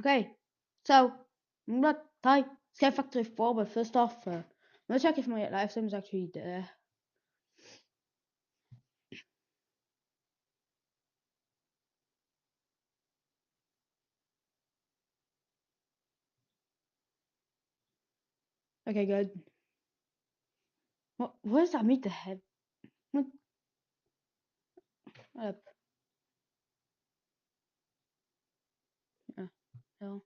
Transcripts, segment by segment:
Okay, so I'm gonna type Scare Factory 4, but first off, I'm gonna check if my live stream is actually there. Okay, good. What does that mean to have? What up? Yeah, hell.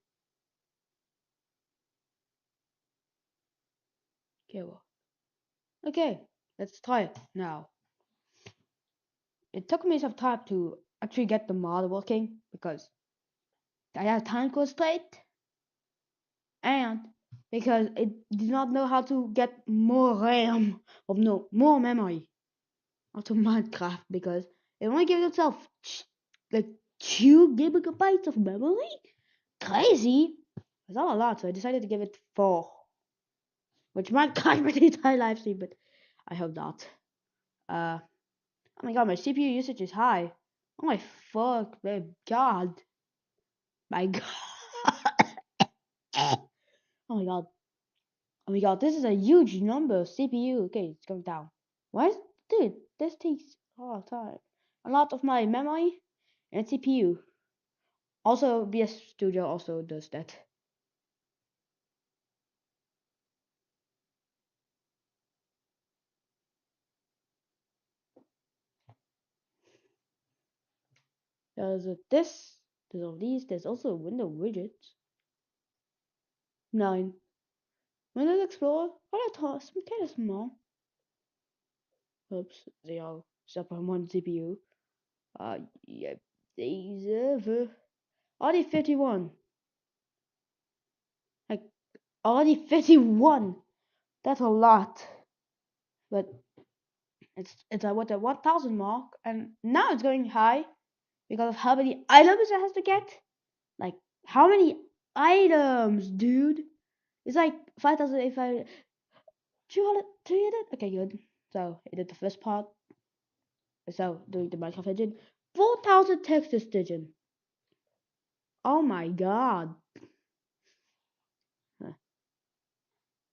Okay, well. Okay, let's try it now. It took me some time to actually get the mod working because I had time constraint and because it did not know how to get more RAM or no more memory onto Minecraft because it only gives itself like 2 GB of memory. Crazy. It's not a lot, so I decided to give it 4, which might cut my entire live stream, but I hope not. Oh my god, my CPU usage is high. Oh my fuck, my god. My god. Oh my god. Oh my god, this is a huge number of CPU. Okay, it's going down. Why is, dude, this takes a lot of time. A lot of my memory and CPU. Also, BS Studio also does that. There's this, there's all these, there's also a window widget. 9. Windows Explorer, some kind of small. Oops, 0. Separate 1 CPU. Yeah, these already 51. Like, already 51. That's a lot. But it's at what the 1000 mark, and now it's going high because of how many items it has to get. Like, how many items, dude? It's like 5,800, 200, 300. Okay, good. So I did the first part. So doing the Minecraft engine, 4,000 texture engine. Oh my god.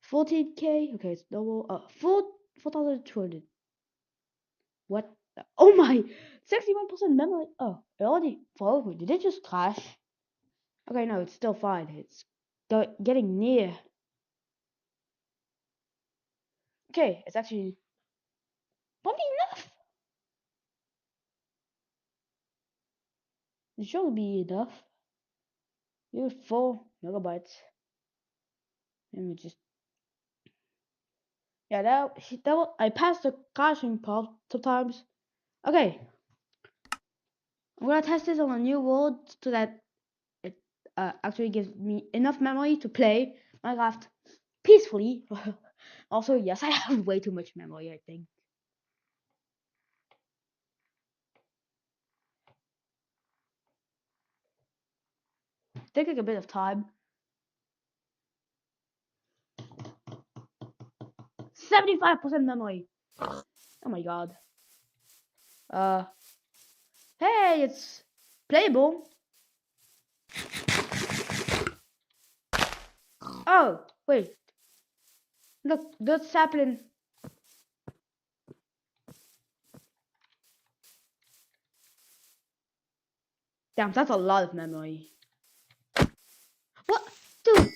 14k. Okay, it's double. 4,200. What? Oh my! 61% memory. Oh, it already froze. Did it just crash? Okay, no, it's still fine. It's getting near. Okay, it's actually probably enough. It should be enough. You have 4 MB. Let me just. Yeah, I passed the crashing part 2 times. Okay, I'm gonna test this on a new world so that it actually gives me enough memory to play Minecraft peacefully. Also, yes, I have way too much memory, I think. Taking a bit of time. 75% memory. Oh my god. Uh, hey, it's playable. Oh, wait. Look, that's happening. Damn, that's a lot of memory. What? Dude,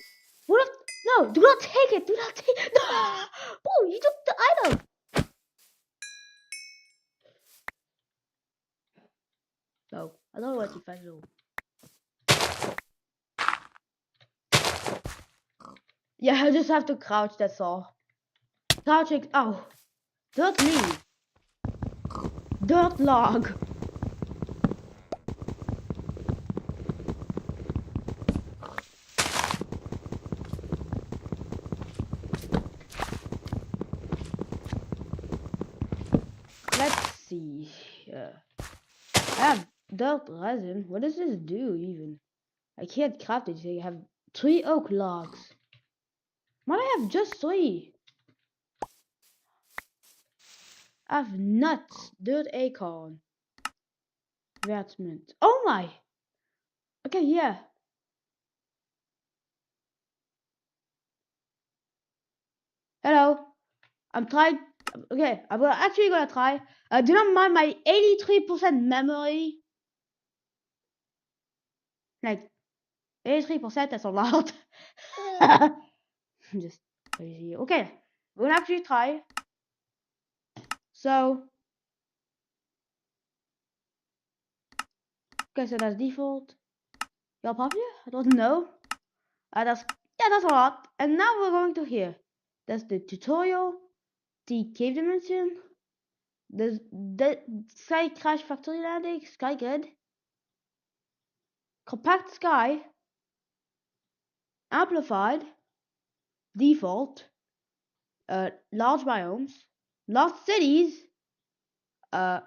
what if, no, do not take it. Do not take it. No. Oh, you took the item. No, I don't know what you do. Yeah, I just have to crouch, that's all. Crouching. Oh, dirt leave. Dirt log. Let's see. I have dirt resin. What does this do even? I can't craft it. I have 3 oak logs. Why do I have just 3? I have nuts, dirt acorn, advancement. Oh my! Okay, yeah. Hello. I'm trying. Okay, I'm actually gonna try. Do not mind my 83% memory. Like 83%, that's a lot. I'm just crazy. Okay, we're gonna actually try. So, okay, so that's default. Y'all popular? I don't know. That's a lot. And now we're going to here. That's the tutorial, the cave dimension, the Sky Crash Factory Landing, Sky Grid, Compact Sky, Amplified, Default, Large Biomes, Lost Cities, Flat,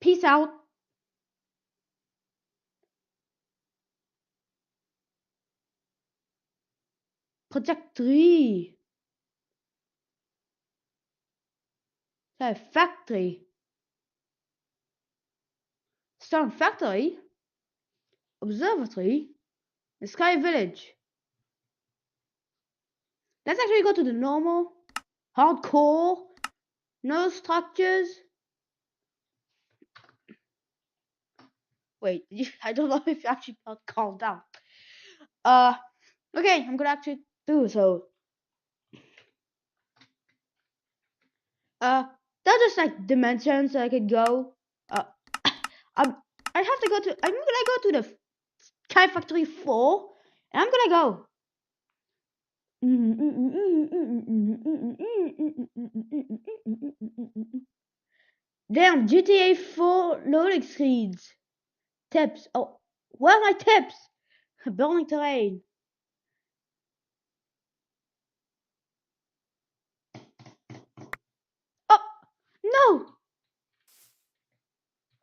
Peace Out, Project 3, Factory, Stone Factory, Observatory, and Sky Village. Let's actually go to the normal, hardcore, no structures. Wait, I don't know if you actually felt calmed down. Okay, I'm gonna actually do so. That's just like dimensions I could go. I have to go to. I'm gonna go to the Sky Factory 4, and I'm gonna go. Damn, GTA 4 loading screens. Tips. Oh, where are my tips? Building terrain. Oh, no.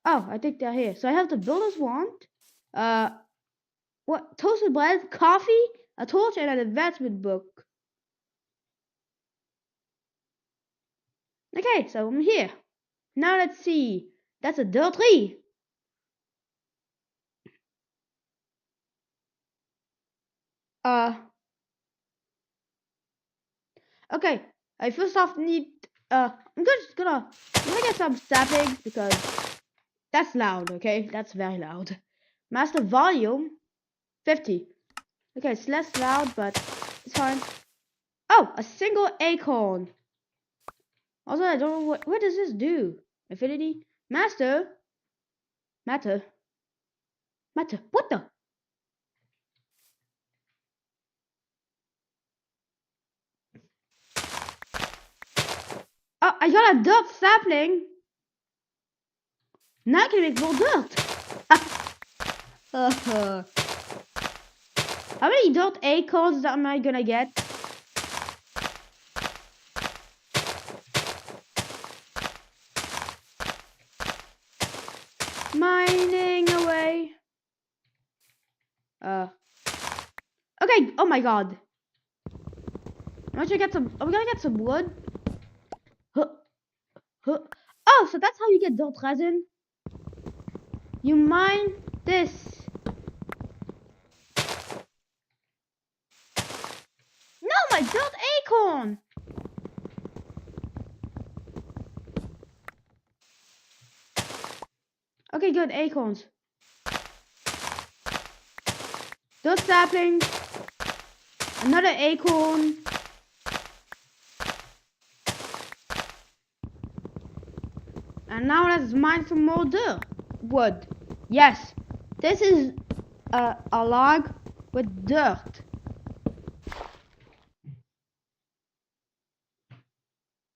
Oh, I think they're here. So I have the builder's wand. What? Toasted bread, coffee, a torch, and an advancement book. Okay, so I'm here. Now let's see. That's a dirt tree. Okay. I first off need. I'm gonna get some saplings because that's loud. Okay, that's very loud. Master volume 50. Okay, it's less loud, but it's fine. Oh, a single acorn. Also, I don't know what does this do? Infinity master. Matter. What the? Oh, I got a dirt sapling. Now I can make more dirt. How many dirt acorns am I gonna get? Mining away. Okay. Oh my god. I'm gonna get some wood. Huh. Oh, so that's how you get dirt resin. You mine this. No, my dirt acorn. Okay, good acorns. Dirt sapling. Another acorn. And now let's mine some more dirt. Wood. Yes. This is a log with dirt.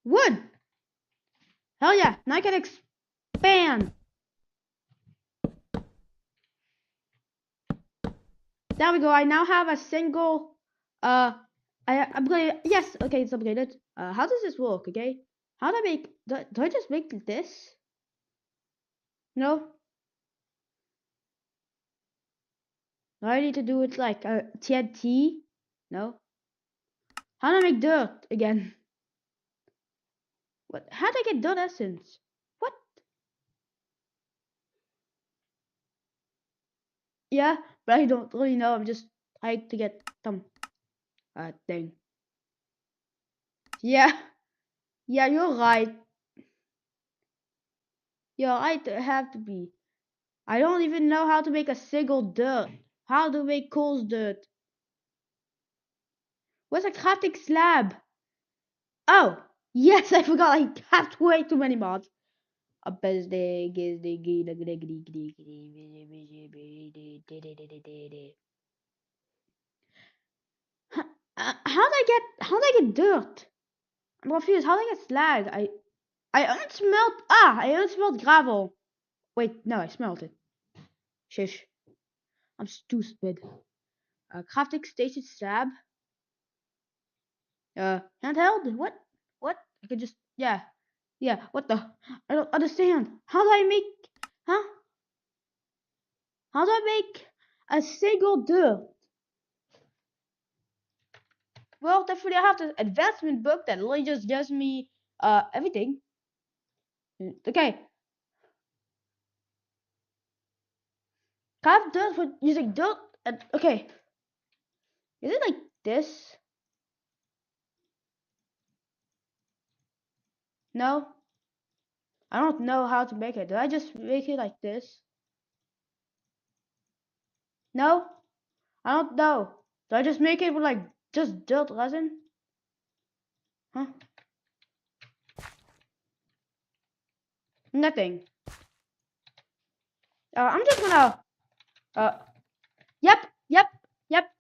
Wood. Hell yeah. Now I can expand. There we go. I now have a single I'm gonna yes, okay, it's upgraded. How does this work, okay? How do I make do I just make this? No? Do I need to do it like TNT? No? How do I make dirt again? What how do I get dirt essence? What? Yeah, but I don't really know. I'm just trying to get some thing. Yeah, yeah, you're right. You're right, it have to be. I don't even know how to make a single dirt. How to make coals dirt. What's a crafting slab? Oh, yes, I forgot. I have way too many mods. A birthday, how do I get dirt? I'm confused. How do I get slag? I unsmelt I unsmelt gravel. Wait, no, I smelt it. Shush. I'm stupid. Crafting station slab. Handheld? What? What? I could just yeah. Yeah, what the? I don't understand. How do I make huh? How do I make a single dirt? Well, definitely I have the advancement book that literally just gives me everything. Okay. Craft dirt with using dirt and okay. Is it like this? No? I don't know how to make it. Did I just make it like this? No? I don't know. Did I just make it with like just dirt resin? Huh? Nothing. I'm just gonna uh yep, yep, yep.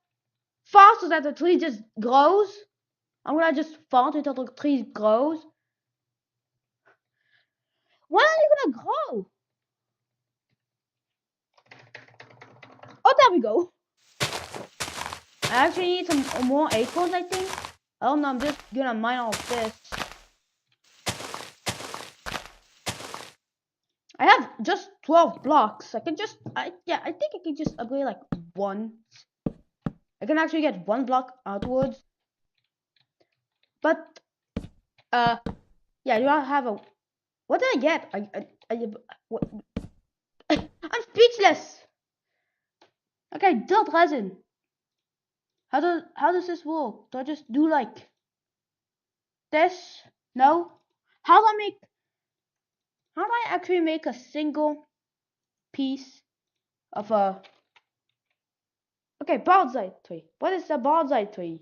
Faster that the tree just grows. I'm gonna just fart until the tree grows. When are you gonna grow? Oh, there we go. I actually need some more acorns, I think. I don't know, I'm just gonna mine all of this. I have just 12 blocks. I think I can just upgrade like one. I can actually get one block outwards. But, yeah, you have a, what did I get? What? I'm speechless. Okay, dirt resin. How does this work? Do I just do like this? No? How do I make, how do I actually make a single piece of a, okay, bonsai tree. What is a bonsai tree?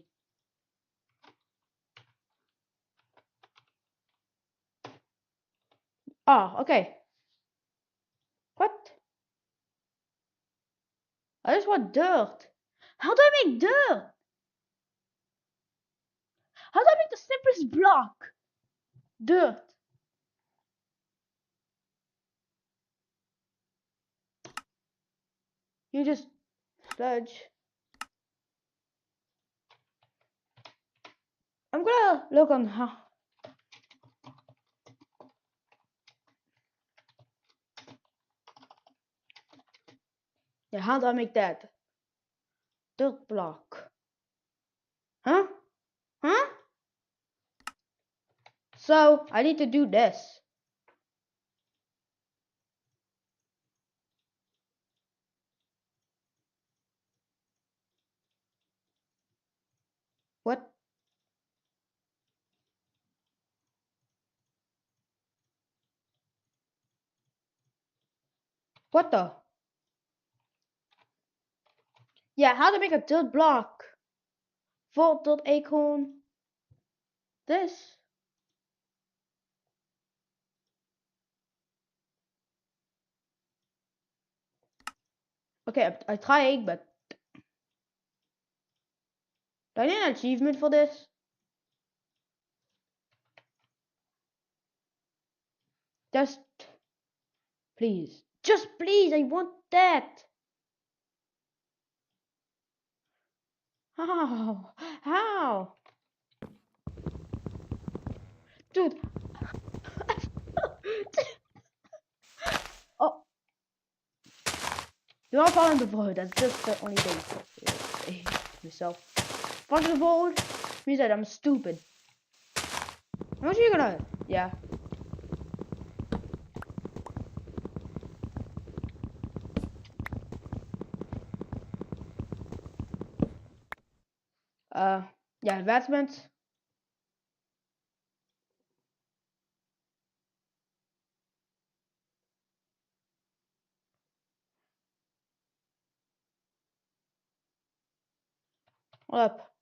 Oh, okay. What? I just want dirt. How do I make dirt? How do I make the simplest block? Dirt. You just sludge. I'm gonna look on how. Yeah, how do I make that? Dirt block. Huh? Huh? So I need to do this. What? What the? Yeah, how to make a dirt block? 4 dirt acorn. This. Okay, I tried, but do I need an achievement for this? Just please. Just please, I want that. How? How? Dude. Oh, do not fall in the void. That's just the only thing. Myself. Fall in the void means that I'm stupid. How much are you gonna? Yeah. Uh, yeah, advancements. Up.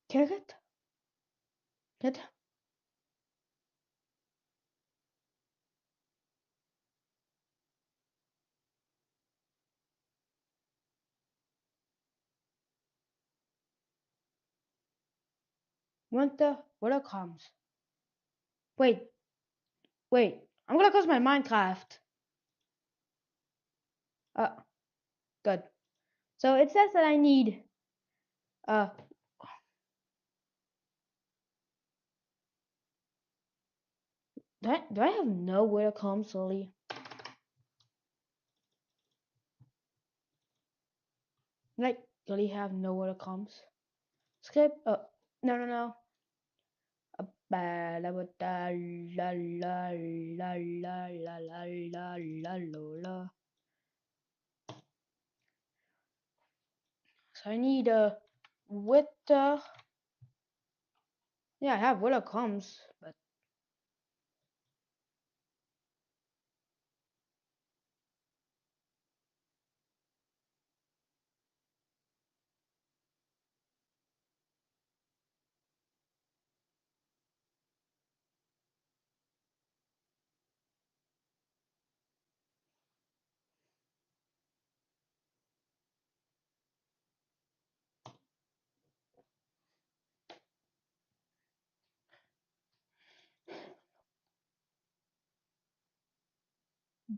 Can I get? Winter comes. Wait. I'm gonna close my Minecraft. Good. So it says that I need uh do I have no winter comes, Lily? Like really have no winter comes? Skip. No. Ba la ba da la la la la la la la la la. So I need winter. Yeah, I have winter comes, but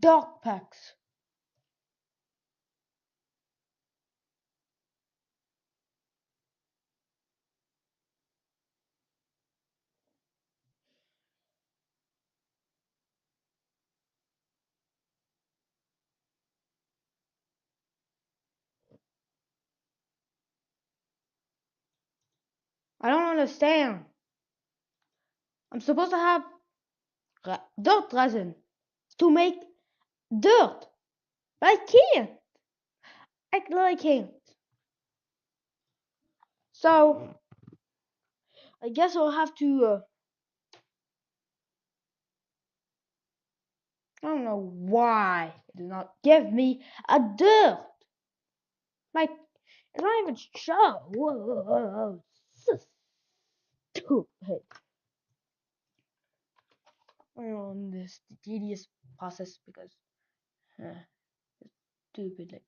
dog packs. I don't understand. I'm supposed to have dirt resin to make dirt, but I can't. I literally can't. So I guess I'll have to. I don't know why it did not give me a dirt. Like it's not even show. Whoa, so stupid. On this tedious process because it's stupid. Like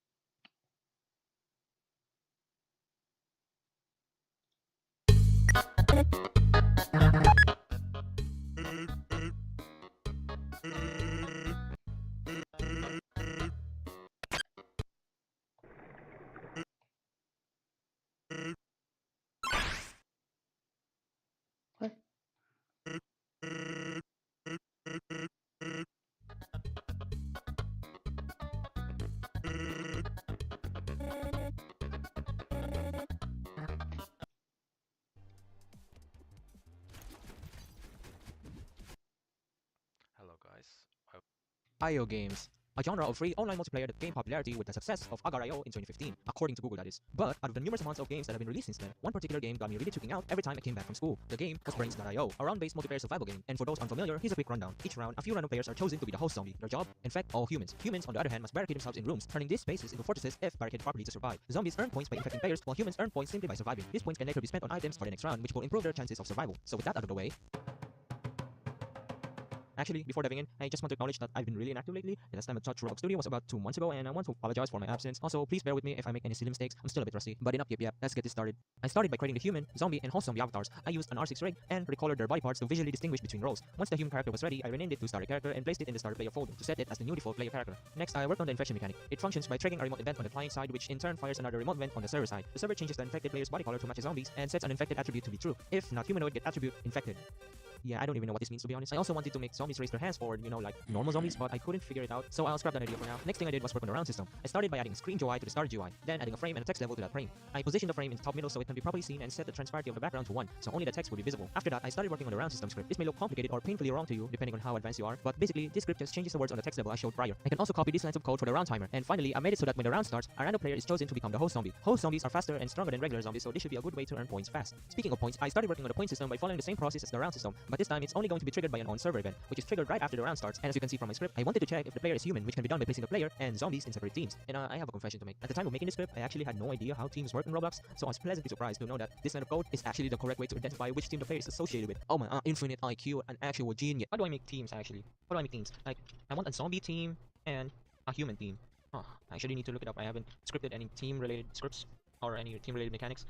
what? Hello guys. IO games, a genre of free online multiplayer that gained popularity with the success of Agar.io in 2015, according to Google that is. But out of the numerous amounts of games that have been released since then, one particular game got me really tripping out every time I came back from school. The game was Brains.io, a round-based multiplayer survival game. And for those unfamiliar, here's a quick rundown. Each round, a few random players are chosen to be the host zombie. Their job? Infect all humans. Humans, on the other hand, must barricade themselves in rooms, turning these spaces into fortresses if barricaded properly to survive. The zombies earn points by infecting players, while humans earn points simply by surviving. These points can later be spent on items for the next round, which will improve their chances of survival. So with that out of the way, Actually, before diving in, I just want to acknowledge that I've been really inactive lately. The last time I touched Roblox Studio was about 2 months ago, and I want to apologize for my absence. Also, please bear with me if I make any silly mistakes. I'm still a bit rusty. But enough yep, let's get this started. I started by creating the human, zombie, and host zombie avatars. I used an R6 rig and recolored their body parts to visually distinguish between roles. Once the human character was ready, I renamed it to starter character and placed it in the starter player folder to set it as the new default player character. Next, I worked on the infection mechanic. It functions by triggering a remote event on the client side, which in turn fires another remote event on the server side. The server changes the infected player's body color to match the zombies and sets an infected attribute to be true. If not humanoid, get attribute infected. Yeah, I don't even know what this means, to be honest. I also wanted to make zombies raise their hands forward, like normal zombies, but I couldn't figure it out, so I'll scrap that idea for now. Next thing I did was work on the round system. I started by adding a screen GUI to the starter GUI, then adding a frame and a text level to that frame. I positioned the frame in the top middle so it can be properly seen and set the transparency of the background to 1, so only the text will be visible. After that, I started working on the round system script. This may look complicated or painfully wrong to you, depending on how advanced you are, but basically, this script just changes the words on the text level I showed prior. I can also copy these lines of code for the round timer, and finally, I made it so that when the round starts, a random player is chosen to become the host zombie. Host zombies are faster and stronger than regular zombies, so this should be a good way to earn points fast. Speaking of points, I started working on the point system by following the same process as the round system, but this time it's only going to be triggered by an on-server event, which is triggered right after the round starts. And as you can see from my script, I wanted to check if the player is human, which can be done by placing the player and zombies in separate teams. And I have a confession to make. At the time of making this script, I actually had no idea how teams work in Roblox, so I was pleasantly surprised to know that this line of code is actually the correct way to identify which team the player is associated with. Oh my, infinite IQ, an actual genius. How do I make teams actually? How do I make teams? Like, I want a zombie team and a human team. Oh, I actually need to look it up. I haven't scripted any team-related scripts or any team-related mechanics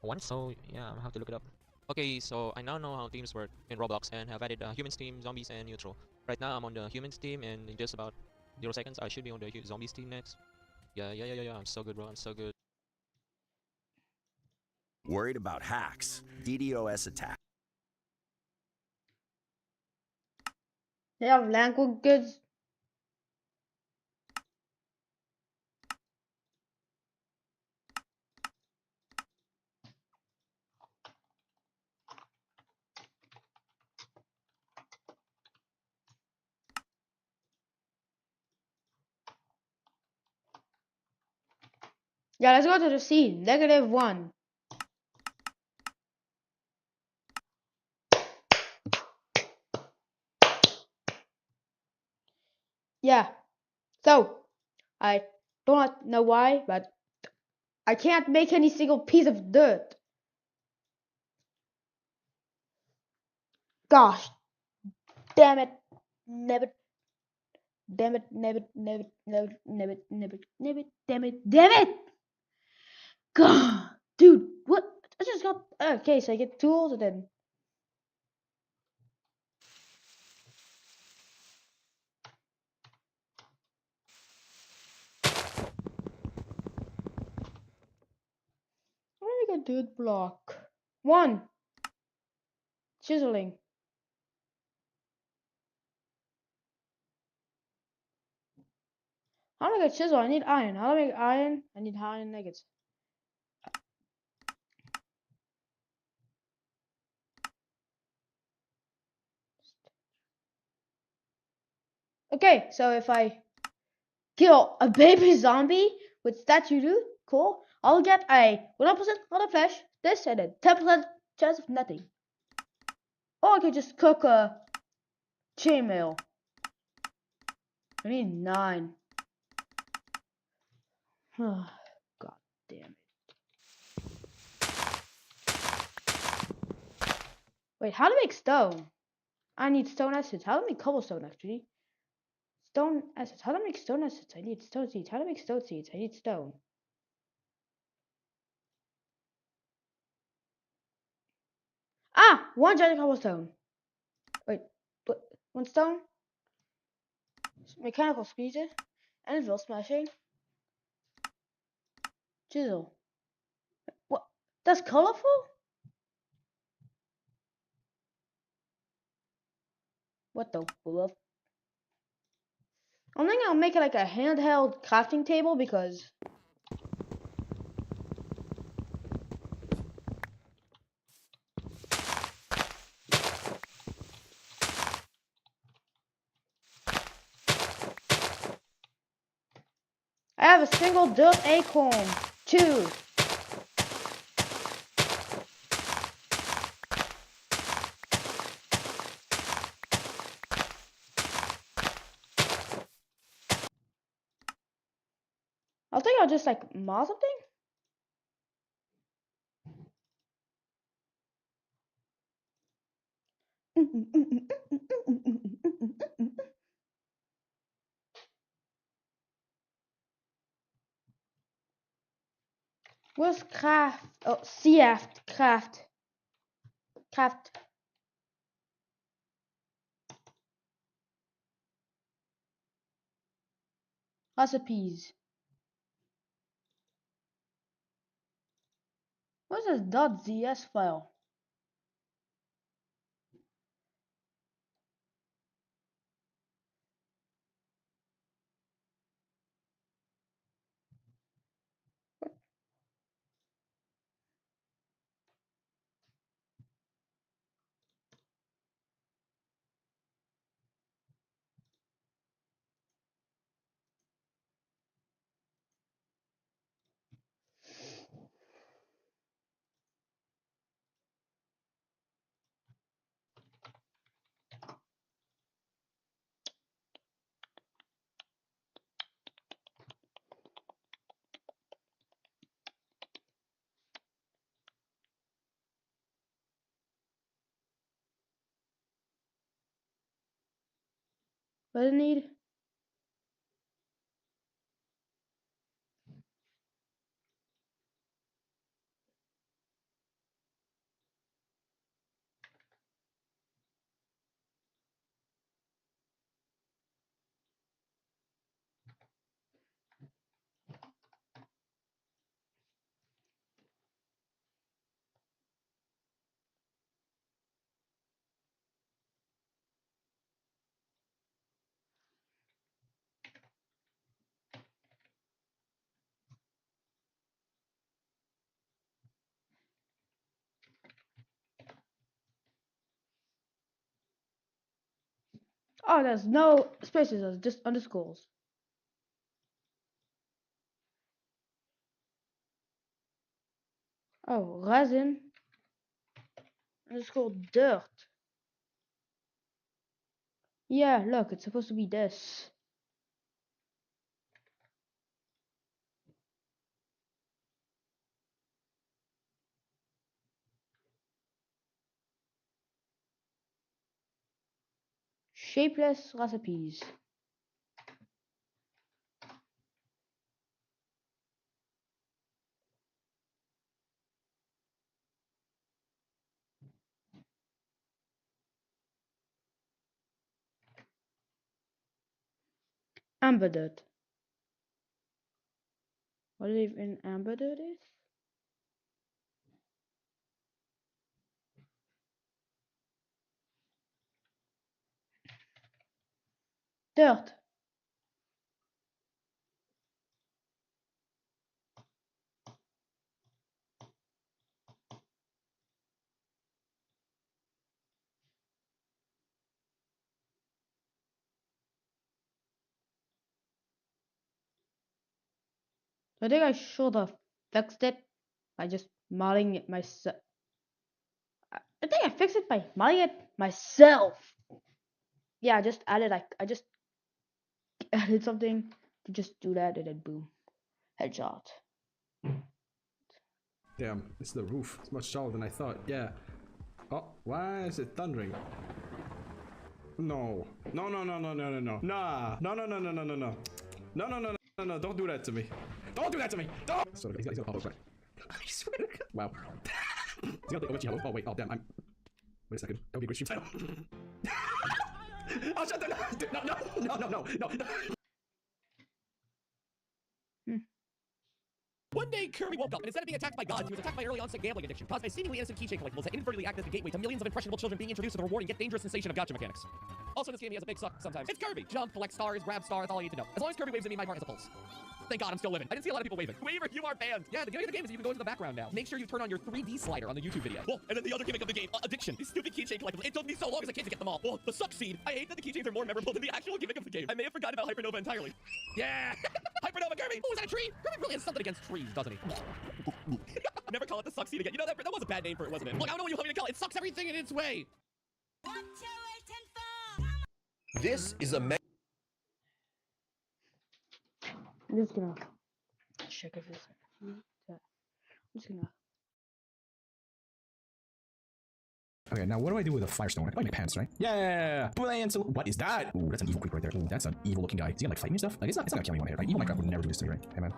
once, so yeah, I'll have to look it up. Okay, so I now know how teams work in Roblox and have added humans team, zombies, and neutral. Right now I'm on the humans team, and in just about 0 seconds I should be on the zombies team next. Yeah, I'm so good, bro. I'm so good. Worried about hacks, DDoS attack. They have languages. Yeah, let's go to the scene. -1. Yeah. So, I don't know why, but I can't make any single piece of dirt. Gosh. Damn it. Never. Damn it. Never. Damn it. God. Dude, what? I just got. Okay, so I get tools and then. How do I make a dirt block? 1. Chiseling. How do I make a chisel? I need iron. How do I make iron? I need iron nuggets. Okay, so if I kill a baby zombie with statue do, cool, I'll get a 100% lot of flesh, this, and a 10% chance of nothing. Or I could just cook a chainmail. I need 9. God damn it. Wait, how to make stone? I need stone essence. How to make cobblestone, actually? Stone essence. How to make stone essence? I need stone seeds. How to make stone seeds? I need stone. Ah! 1 giant cobblestone. Wait, what? 1 stone? Mechanical squeezer. Anvil smashing. Chisel. What? That's colorful? What the fluff? I think I'll make it like a handheld crafting table because I have a single dirt acorn. 2. I think I'll just like mod something. Where's craft? Oh, craft. Craft. Recipes. What's this .zs file? What do I need? Oh, there's no spaces, there's just underscores. Oh, resin underscore dirt. Yeah, look, it's supposed to be this. Shapeless recipes. Amber dirt. What even amber dirt is? Dirt. I think I should have fixed it by just modding it myself. I think I fixed it by modding it myself. Yeah, I just added something to just do that and then boom. Headshot. Damn, it's the roof. It's much taller than I thought. Yeah. Oh, why is it thundering? No. No, no, no, no, no, no, no. Nah. No, no, no, no, no, no, no. No, no, no, no, no, no. Don't do that to me. Don't do that to me. Don't. Sort of. He's gonna pop up, right? I swear to God. Wow. He's gonna play OMG Hello. Oh, wait. Oh, damn. Wait a second. That would be a great stream title. Oh, shut the. No, no, no, no, no, no. One day, Kirby woke up, and instead of being attacked by gods, he was attacked by early onset gambling addiction, caused by seemingly innocent keychain collectibles that inadvertently act as the gateway to millions of impressionable children being introduced to the rewarding yet dangerous sensation of gacha mechanics. Also, in this game, he has a big suck sometimes. It's Kirby! Jump, collect stars, grab stars, all you need to know. As long as Kirby waves at me, my heart has a pulse. Thank God I'm still living. I didn't see a lot of people waving. Waver, you are banned. Yeah, the gimmick of the game is you can go into the background now. Make sure you turn on your 3D slider on the YouTube video. Oh, and then the other gimmick of the game, addiction. These stupid keychain collectibles. It took me so long as a kid to get them all. Oh, the suck seed. I hate that the keychains are more memorable than the actual gimmick of the game. I may have forgotten about Hypernova entirely. Yeah! Hypernova Kirby! Oh, is that a tree? Kirby really has something against trees, doesn't he? Never call it the suck seed again. You know, that was a bad name for it, wasn't it? Look, I don't know what you want me to call it. It sucks everything in its way. This is a I'm just gonna check if it's. I'm just gonna. Okay, now what do I do with a firestone? I can probably make pants, right? Yeah. What is that? Ooh, that's an evil creep right there. Ooh, that's an evil looking guy. Is he gonna like fight me and stuff? Like, it's not gonna kill anyone here, right? Evil Minecraft would never do this to me, right? Hey man,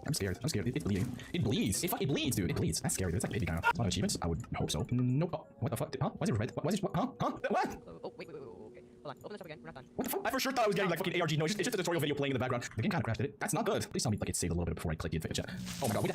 I'm scared. I'm scared. It's bleeding. It bleeds. It bleeds, dude. It bleeds. That's scary. Dude. It's like baby kind of. A lot of achievements. I would hope so. Nope. Oh, what the fuck? Huh? Why is it red? Why is it? Huh? Huh? What? Oh, wait. Okay. Hold on. Open this up again. We're not done. What the fuck? I for sure thought I was getting like fucking ARG noise. It's just a tutorial video playing in the background. The game kind of crashed it. That's not good. Please tell me like it saved a little bit before I click the advantage. Oh my god.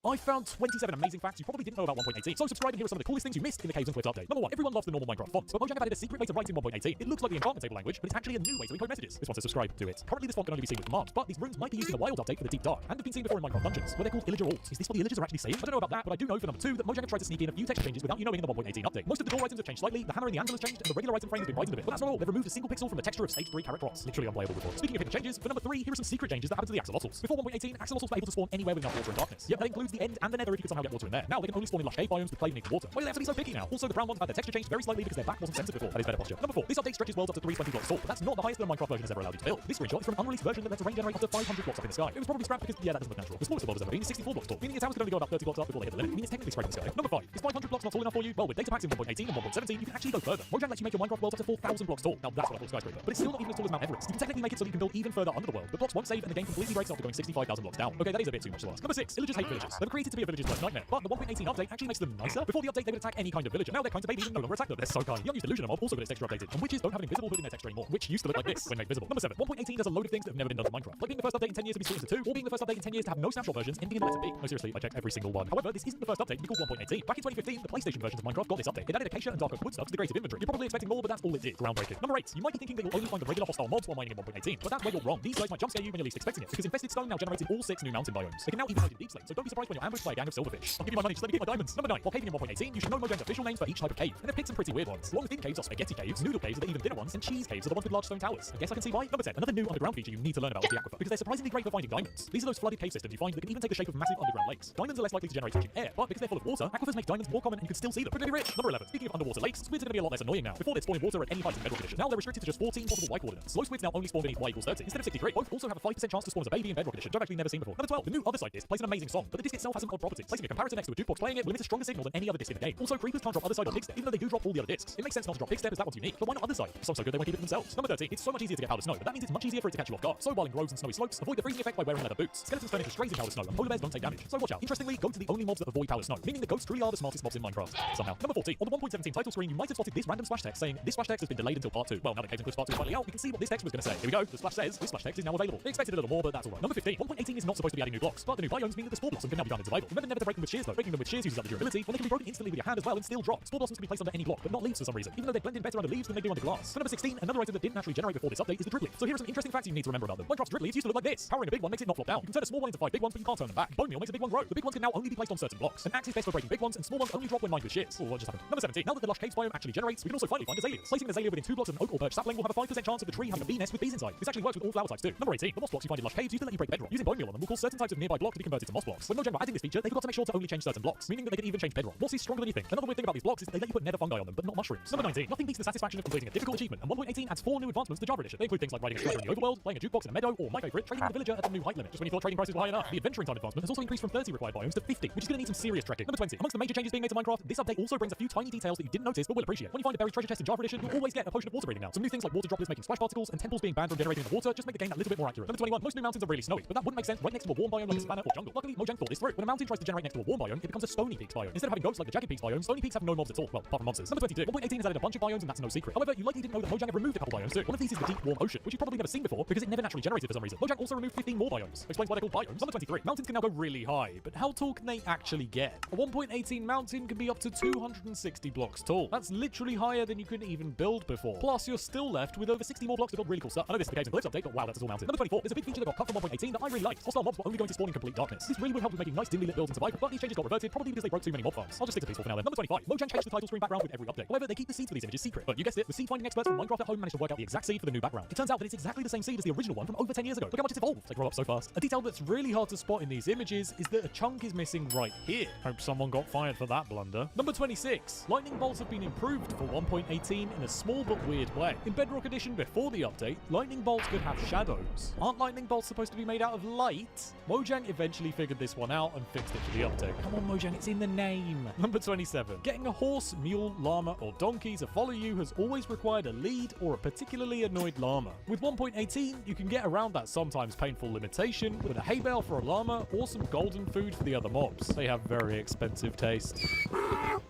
I found 27 amazing facts you probably didn't know about 1.18, so subscribe and here are some of the coolest things you missed in the Caves and Cliffs update. Number 1, everyone loves the normal Minecraft font, but Mojang have added a secret way to write in 1.18. It looks like the enchantment table language, but it's actually a new way to encode messages. This one says subscribe to it. Currently this font can only be seen with commands, but these runes might be used in the wild update for the Deep Dark, and have been seen before in Minecraft dungeons, where they're called Illager Alts. Is this what the Illagers are actually saying? I don't know about that, but I do know for number 2 that Mojang have tried to sneak in a few text changes without you knowing in the 1.18 update. Most of the door items have changed slightly, the hammer and the anvil has changed, and the regular item frame has been widened a bit. But that's not all. They've removed a single pixel from the texture of stage 3 carrot crops. Literally unplayable before. Speaking of hidden changes, for number 3, here are some secret changes that happen to the axolotls. Before 1.18, axolotls were able to spawn anywhere with enough water and darkness. Yep, that includes the end and the nether if you could somehow get water in there. Now they can only spawn in lush cave biomes with clay beneath the water. Why do they have to be so picky now? Also, the brown ones have had their texture changed very slightly because their back wasn't censored before. That is better posture. Number 4, this update stretches worlds up to 320 blocks tall, but that's not the highest the Minecraft version has ever allowed you to build. This screenshot is from an unreleased version that lets a rain generate up to 500 blocks up in the sky. It was probably scrapped because, yeah, that doesn't look natural. The smallest the world has ever been is 64 blocks tall, meaning your towers can only go about 30 blocks up before they hit the limit. I mean, it's technically spread in the sky. Number 5, is 500 blocks not tall enough for you? Well, with data packs in 1.18 and 1.17, you can actually go further. Mojang lets you make your Minecraft worlds up to 4,000 blocks tall. Now that's what I call skyscraper, but it's still not even as tall as Mount Everest. You can technically make it so that you can build even further under the world, but blocks won't save and the game completely breaks after going 65,000 blocks down. Okay, that is a bit too much to ask. Number 6, villagers hate villagers. They were created to be a villager's worst nightmare, but the 1.18 update actually makes them nicer. Before the update, they would attack any kind of villager. Now they're kind to babies and no longer attack them. They're so kind. The unused illusioner mob also got its texture updated, and witches don't have an invisible hood in their texture anymore, which used to look like this when made visible. Number 7, 1.18 does a load of things that have never been done to Minecraft, like being the first update in 10 years to be split into 2, or being the first update in 10 years to have no snapshot versions ending in the letter B. No, seriously, I checked every single one. However, this isn't the first update to be called 1.18. Back in 2015, the PlayStation versions of Minecraft got this update. It added acacia and dark oak wood stuff to the creative inventory. You're probably expecting more, but that's all it did. Groundbreaking. Number 8, you might be thinking that you'll only find the regular hostile mobs while mining in 1.18, but that's where you're wrong. These guys might jump scare you when you're least expecting it, because infested stone now generates in all 6 new mountain biomes. They can now even hide in deep slate, so don't be surprised when you're ambushed by a gang of silverfish. I'll give you my money, just let me get my diamonds. Number 9, while caving in 1.18, you should know Mojang's official names for each type of cave, and they've picked some pretty weird ones. Long thin caves are spaghetti caves, noodle caves are the even thinner ones, and cheese caves are the ones with large stone towers. I guess I can see why. Number 10, another new underground feature you need to learn about is the aquifer, because they're surprisingly great for finding diamonds. These are those flooded cave systems you find that can even take the shape of massive underground lakes. Diamonds are less likely to generate touching air, but because they're full of water, aquifers make diamonds more common and you can still see them. But they're rich. Number 11, speaking of underwater lakes, squids are going to be a lot less annoying now. Before they'd spawn in water at any height in bedrock edition. Now they're restricted to just 14 possible Y coordinates. Slow squids now only spawn beneath Y equals 30 instead of 63. Both also have a 5% chance to spawn as a baby in bedrock edition, which I've actually never seen before. Number 12, the new other side disc plays an amazing song, but the disc itself has some odd properties. Placing a comparator next to a jukebox playing it will emit a stronger signal than any other disc in the game. Also, creepers can't drop other side or pick step, even though they do drop all the other discs. It makes sense not to drop pick step as that one's unique, but why not other side? The song's so good they won't keep it to themselves. Number 13, it's so much easier to get powder snow, but that means it's much easier for it to catch you off guard. So while in groves and snowy slopes, avoid the freezing effect by wearing leather boots. Skeletons turn into strays in powder snow, and polar bears don't take damage. So watch out. Interestingly, go to the only mobs that avoid powder snow, meaning the ghosts truly are the smartest mobs in Minecraft. Somehow. Number 14, on the 1.17 title screen, you might have spotted this random splash text saying, this splash text has been delayed until part 2. Well, now that Caves and Cliffs part 2 is finally out, we can see what this text was going to say. Here we go. The splash says, this splash text is now available. They expected a little more, but that's alright. Number 15, 1.18 is not supposed to be adding new blocks, but the new biomes mean that the spore blossom can now be found in survival. Remember never to break them with shears though. Breaking them with shears uses up the durability, when they can be broken instantly with your hand as well and still drop. Spore blossoms can be placed under any block, but not leaves for some reason, even though they blend in better under leaves than they do under glass. For number 16, another item that didn't actually generate before this update is the drip leaf. So here are some interesting facts you need to remember about them. Minecraft's drip leaves used to look like this. Powering a big one makes it not flop down. You can turn a small one into 5 big ones, but you can't turn them back. Bone meal makes a big one grow. The big ones can now only be placed on certain blocks. An axe is best for breaking big ones, and small ones only drop when mined with shears. Oh, what just happened? Number 17, now that the lush caves biome actually generates, we can also finally find azaleas. Placing an azalea within 2 blocks of an oak or birch sapling will have a 5% chance of the tree having a bee nest with bees inside. This actually works with all flower types too. Number 18, the moss blocks you find in lush caves used to let you break bedrock. Using bone meal on them will cause certain types of nearby blocks to be converted to moss blocks. When Mojang were adding this feature, they forgot to make sure to only change certain blocks, meaning that they could even change bedrock. Moss is stronger than you think. Another weird thing about these blocks is that they let you put nether fungi on them, but not mushrooms. Number 19, nothing beats the satisfaction of completing a difficult achievement, and 1.18 adds 4 new advancements to Java Edition. They include things like riding a treasure in the overworld, playing a jukebox in a meadow, or my favorite, trading with a villager at a new height limit. Just when you thought trading prices were high enough. The adventuring time advancement has also increased from 30 required biomes to 50, which is going to need some serious trekking. Number 20, amongst the major changes being made to Minecraft, this update also brings a few tiny details that you didn't notice but will appreciate. When you find a buried treasure chest in Java Edition, you'll always get a potion of water breathing now. Some new things like water droplets making splash particles and temples being banned from generating in the water just make the game that little bit more accurate. Number 21, most new mountains are really snowy, but that wouldn't make sense right next to a warm biome like a savanna or jungle. Luckily, Mojang thought this through. When a mountain tries to generate next to a warm biome, it becomes a stony peaks biome. Instead of having ghosts like the jagged peaks biome, stony peaks have no mobs at all. Well, apart from monsters. Number 22, 1.18 has added a bunch of biomes and that's no secret. However, you likely didn't know that Mojang have removed a couple biomes too. One of these is the deep warm ocean, which you've probably never seen before because it never naturally generated for some reason. Mojang also removed 15 more biomes. Explains why they're called biomes. Number 23, mountains can now go really high, but how tall can they actually get? A 1.18 mountain can be up to 260 blocks tall. That's literally higher than you could even build before. Plus, you're still left with over 60 more blocks to build really cool stuff. I know this is the Caves and Cliffs update, but wow, that's a tall mountain. Number 24, there's a big feature that got cut from 1.18 that I really liked. Hostile mobs were only going to spawn in complete darkness. This really would help with making nice dimly lit builds and survival, but these changes got reverted, probably because they broke too many mob farms. I'll just stick to peaceful for now then. Number 25, Mojang changed the title screen background with every update. However, they keep the seeds for these images secret. But you guessed it, the seed finding experts from Minecraft at Home managed to work out the exact seed for the new background. It turns out that it's exactly the same seed as the original one from over 10 years ago. Look how much it's evolved. They grow up so fast. A detail that's really hard to spot in these images is that a chunk is missing right here. Hope someone got fired for that blunder. Number 26, lightning bolts have been improved for 1.18 in a small but weird way. In Bedrock Edition before the update, lightning bolts could have shadows. Aren't lightning bolts supposed to be made out of light? Mojang eventually figured this one out out and fixed it for the update. Come on, Mojang, it's in the name. Number 27. Getting a horse, mule, llama, or donkey to follow you has always required a lead or a particularly annoyed llama. With 1.18, you can get around that sometimes painful limitation with a hay bale for a llama or some golden food for the other mobs. They have very expensive taste.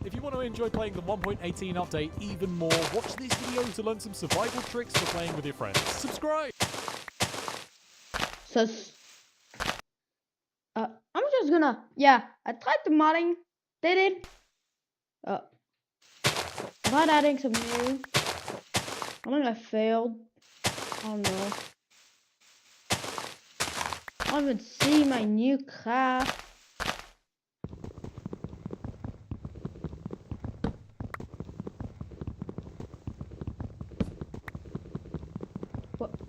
If you want to enjoy playing the 1.18 update even more, watch this video to learn some survival tricks for playing with your friends. Subscribe! I'm just gonna, yeah, I tried the modding, did it. Tried adding some new. I think I failed. I don't know. I don't even see my new craft.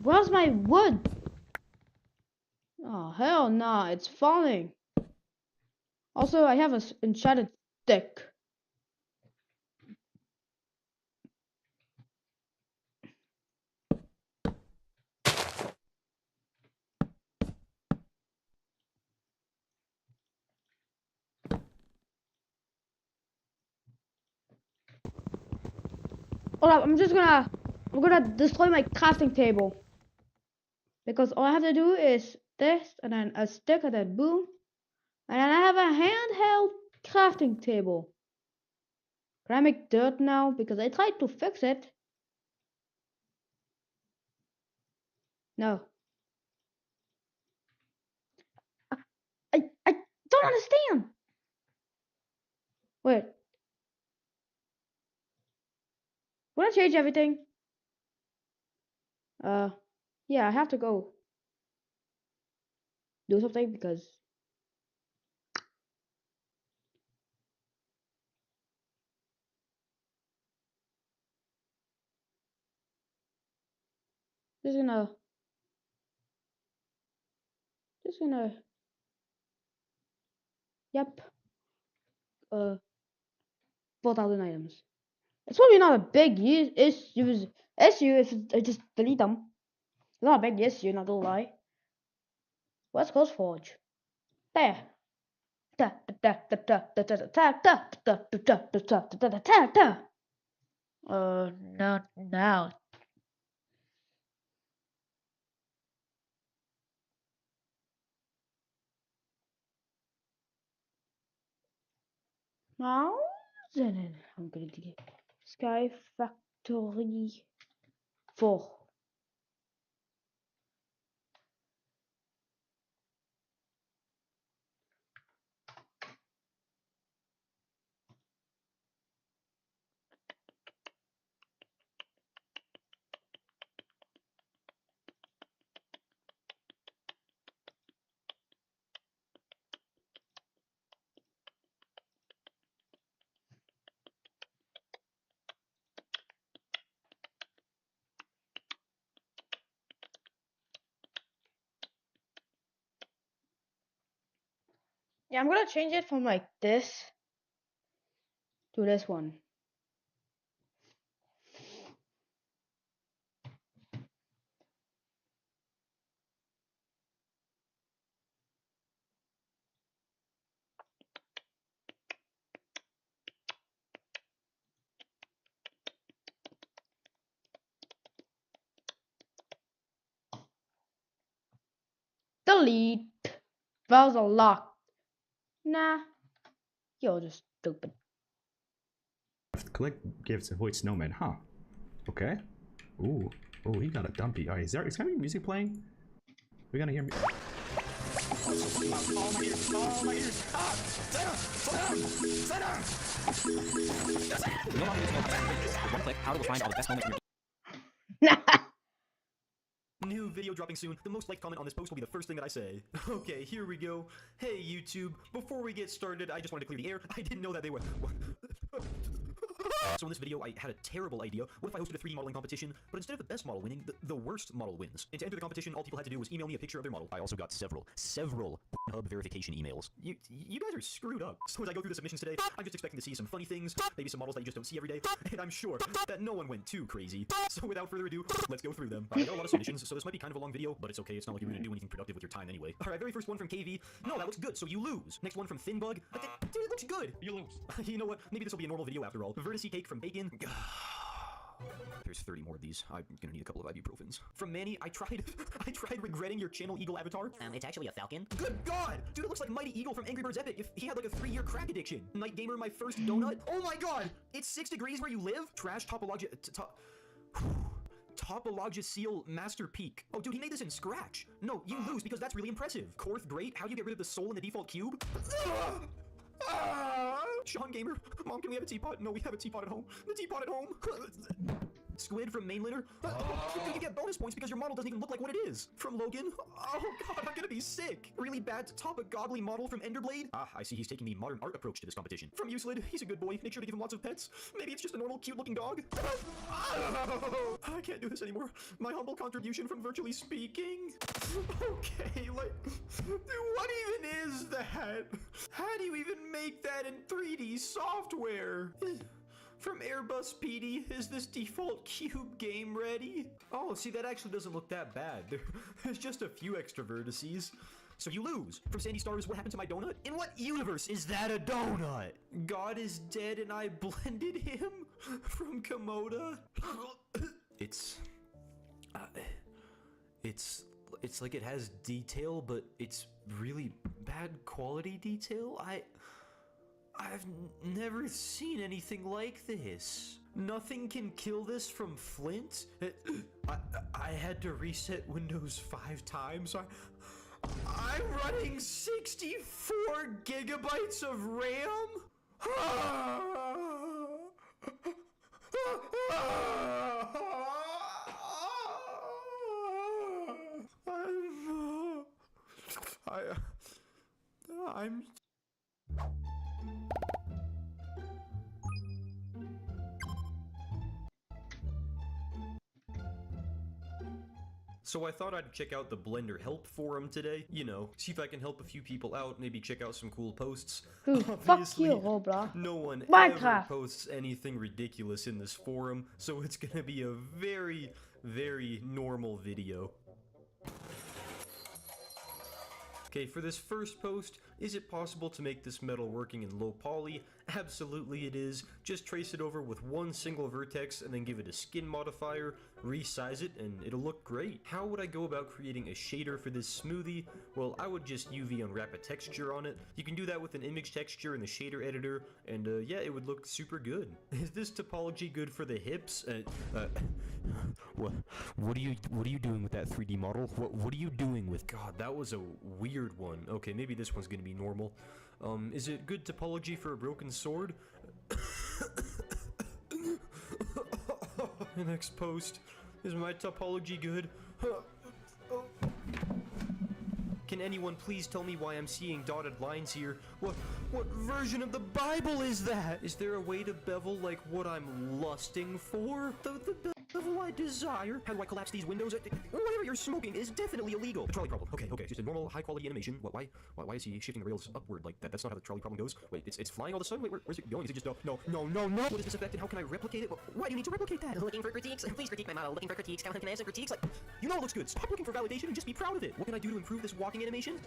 Where's my wood? Oh, hell nah, it's falling. Also, I have an enchanted stick. Hold up, I'm gonna destroy my crafting table. Because all I have to do is this, and then a stick, and then boom. And then I have a handheld crafting table. Can I make dirt now? Because I tried to fix it. No. I don't understand. Wait. Will I change everything? Yeah, I have to go do something because just gonna 4,000 items. It's probably not a big issue if I just delete them. It's not a big issue, not gonna lie. West Coast Forge. There. Not now. Now, then I'm gonna do Sky Factory 4. Yeah, I'm gonna change it from like this to this one. Delete. That was a lock. Nah, you're just stupid. Collect gifts, avoid snowmen, huh? Okay. Ooh. Oh, he got a dumpy. Is there gonna be music playing? We're gonna hear me. Oh, my ears! Oh, my ears! Ah! Sit down! Sit down! Sit down! No longer using with one click, Powder will find all the best moments from your New video dropping soon. The most liked comment on this post will be the first thing that I say. Okay, here we go. Hey YouTube, before we get started, I just wanted to clear the air. I didn't know that they were... So in this video, I had a terrible idea. What if I hosted a 3D modeling competition, but instead of the best model winning, the worst model wins? And to enter the competition, all people had to do was email me a picture of their model. I also got several Hub verification emails. You guys are screwed up. So as I go through the submissions today, I'm just expecting to see some funny things, maybe some models that you just don't see every day, and I'm sure that no one went too crazy. So without further ado, let's go through them. I got a lot of submissions, so this might be kind of a long video, but it's okay. It's not like you're gonna do anything productive with your time anyway. All right, very first one from KV. No, that looks good, so you lose. Next one from Thinbug. Dude, it looks good. You lose. You know what? Maybe this will be a normal video after all. Vertice Cake from Bacon. There's 30 more of these. I'm gonna need a couple of ibuprofens. From Manny, I tried regretting your channel Eagle avatar. It's actually a falcon. Good God! Dude, it looks like Mighty Eagle from Angry Birds Epic if he had like a 3-year crack addiction. Night Gamer, my first donut. Oh my God! It's 6 degrees where you live? Trash Topologia... Topologia Seal Master Peak. Oh, dude, he made this in Scratch. No, you lose because that's really impressive. Korth Great, how do you get rid of the soul in the default cube? Sean Gamer, Mom, can we have a teapot? No, we have a teapot at home. The teapot at home. Squid from Mainlitter. You get bonus points because your model doesn't even look like what it is. From Logan. Oh God, I'm gonna be sick. Really bad Topogobly model from Enderblade. Ah, I see he's taking the modern art approach to this competition. From Uselid, he's a good boy. Make sure to give him lots of pets. Maybe it's just a normal, cute-looking dog. I can't do this anymore. My humble contribution from Virtually Speaking. Okay, like, dude, what even is that? How do you even make that in 3D software? From Airbus PD, is this default cube game ready? Oh, see, that actually doesn't look that bad. There's just a few extra vertices. So you lose. From Sandy Stars, what happened to my donut? In what universe is that a donut? God is dead and I blended him? From Komoda? It's like it has detail, but it's really bad quality detail. I've never seen anything like this. Nothing can kill this from Flint? I had to reset Windows 5 times. I'm running 64 gigabytes of RAM? I'm So I thought I'd check out the Blender help forum today, you know, see if I can help a few people out, maybe check out some cool posts. Dude, fuck you, Roblox. No one Minecraft ever posts anything ridiculous in this forum, so it's gonna be a very, very normal video. Okay, for this first post, is it possible to make this metal working in low poly? Absolutely it is. Just trace it over with one single vertex and then give it a skin modifier, resize it, and it'll look great. How would I go about creating a shader for this smoothie? Well, I would just UV unwrap a texture on it. You can do that with an image texture in the shader editor, and yeah, it would look super good. Is this topology good for the hips? What are you doing with that 3D model? What are you doing with? God, that was a weird one. Okay, maybe this one's gonna be normal. Is it good topology for a broken sword? Next post. Is my topology good? Can anyone please tell me why I'm seeing dotted lines here? What version of the Bible is that? Is there a way to bevel like what I'm lusting for? The bevel I desire? How do I collapse these windows? Whatever you're smoking is definitely illegal. The trolley problem. Okay, just a normal high quality animation. Why is he shifting the rails upward like that? That's not how the trolley problem goes. Wait, it's flying all of a sudden? Wait, where's it going? Is it just no. What is this effect and how can I replicate it? Why do you need to replicate that? Looking for critiques? Please critique my model. Looking for critiques. Can I have some critiques? Like, you know it looks good. Stop looking for validation and just be proud of it. What can I do to improve this walking animation?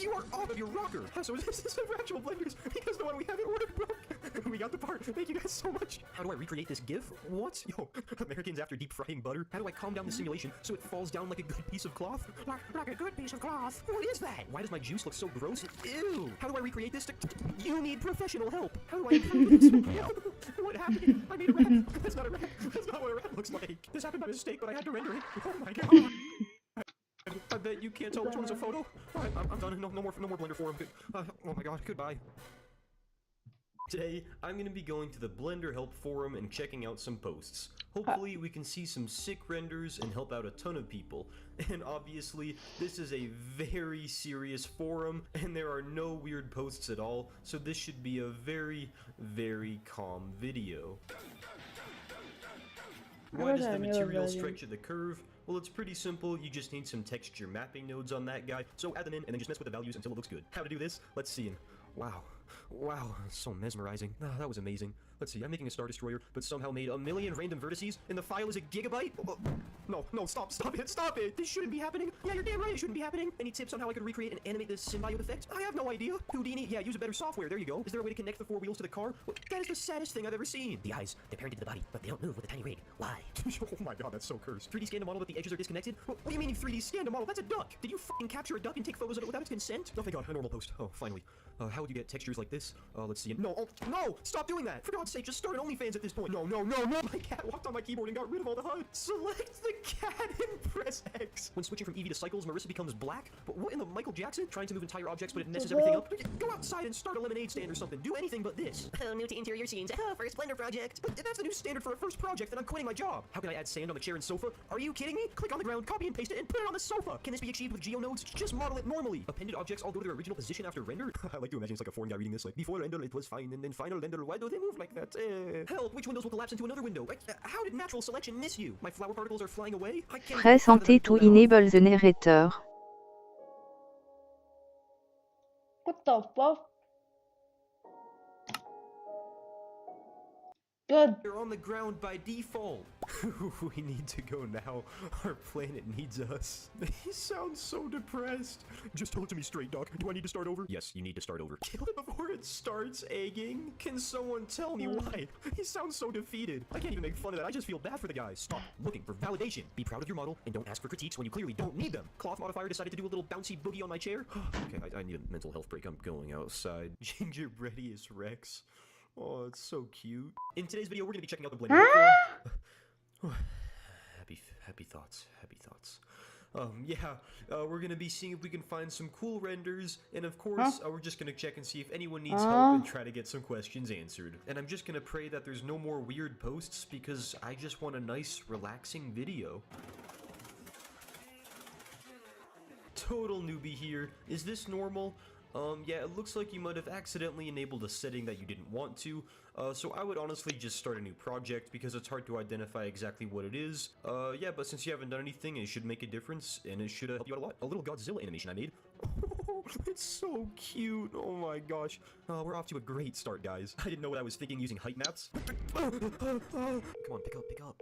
You are off of your rocker. So this is for actual blenders because the one we have it ordered broke. We got the part. Thank you guys so much. How do I recreate this GIF? What? Yo, Americans after deep frying butter. How do I calm down the simulation so it falls down like a good piece of cloth? Like a good piece of cloth. What is that? Why does my juice look so gross? Ew. How do I recreate this? You need professional help. How do I improve this? What happened? I made a rat. That's not a rat. That's not what a rat looks like. This happened by mistake, but I had to render it. Oh my god. I bet you can't tell which one's a photo. Alright, I'm done. No more Blender forum. Oh my god, goodbye. Today, I'm going to be going to the Blender help forum and checking out some posts. Hopefully we can see some sick renders and help out a ton of people. And obviously, this is a very serious forum, and there are no weird posts at all, so this should be a very, very calm video. Why does the material stretch of the curve? Well, it's pretty simple. You just need some texture mapping nodes on that guy. So add them in and then just mess with the values until it looks good. How to do this? Let's see. Wow. Wow, so mesmerizing. Ah, that was amazing. Let's see, I'm making a Star Destroyer, but somehow made a million random vertices, and the file is a gigabyte? No, stop it! This shouldn't be happening! Yeah, you're damn right it shouldn't be happening! Any tips on how I could recreate and animate this symbiote effect? I have no idea! Houdini, yeah, use a better software, there you go. Is there a way to connect the four wheels to the car? Well, that is the saddest thing I've ever seen! The eyes, they're parented to the body, but they don't move with a tiny rig. Why? Oh my god, that's so cursed. 3D scanned a model but the edges are disconnected? What do you mean you 3D scanned a model? That's a duck! Did you f***ing capture a duck and take photos of it without its consent? Oh thank god, a normal post. Oh, finally. How would you get textures like this? Let's see. No! Stop doing that! For God's sake, just start an OnlyFans at this point. No! My cat walked on my keyboard and got rid of all the HUD. Select the cat and press X. When switching from Eevee to Cycles, Marissa becomes black? But what in the Michael Jackson? Trying to move entire objects, but it messes everything up? Go outside and start a lemonade stand or something. Do anything but this. Oh, new to interior scenes. Oh, first Blender project. But that's the new standard for a first project, then I'm quitting my job. How can I add sand on the chair and sofa? Are you kidding me? Click on the ground, copy and paste it, and put it on the sofa. Can this be achieved with GeoNodes? Just model it normally. Appended objects all go to their original position after render? I like to imagine it's like a foreign guy reading this, like, before render it was fine, and then final render, why do they move like that? Help, which windows will collapse into another window? How did natural selection miss you? My flower particles are flying away? I can't Press Enter to enable the narrator. What the fuck? Good. You're on the ground by default. We need to go now. Our planet needs us. He sounds so depressed. Just tell it to me straight, Doc. Do I need to start over? Yes, you need to start over. Kill it before it starts egging? Can someone tell me why? He sounds so defeated. I can't even make fun of that. I just feel bad for the guy. Stop looking for validation. Be proud of your model and don't ask for critiques when you clearly don't need them. Cloth modifier decided to do a little bouncy boogie on my chair. Okay, I need a mental health break. I'm going outside. Gingerbreadiest Rex. Oh, it's so cute. In today's video, we're gonna be checking out the Blender. Happy thoughts. We're gonna be seeing if we can find some cool renders, and of course, we're just gonna check and see if anyone needs help and try to get some questions answered. And I'm just gonna pray that there's no more weird posts because I just want a nice, relaxing video. Total newbie here. Is this normal? Yeah, it looks like you might have accidentally enabled a setting that you didn't want to, so I would honestly just start a new project because it's hard to identify exactly what it is. Yeah, but since you haven't done anything, it should make a difference, and it should help you out a lot. A little Godzilla animation I made. Oh, it's so cute. Oh my gosh. We're off to a great start, guys. I didn't know what I was thinking using height maps. Come on, pick up.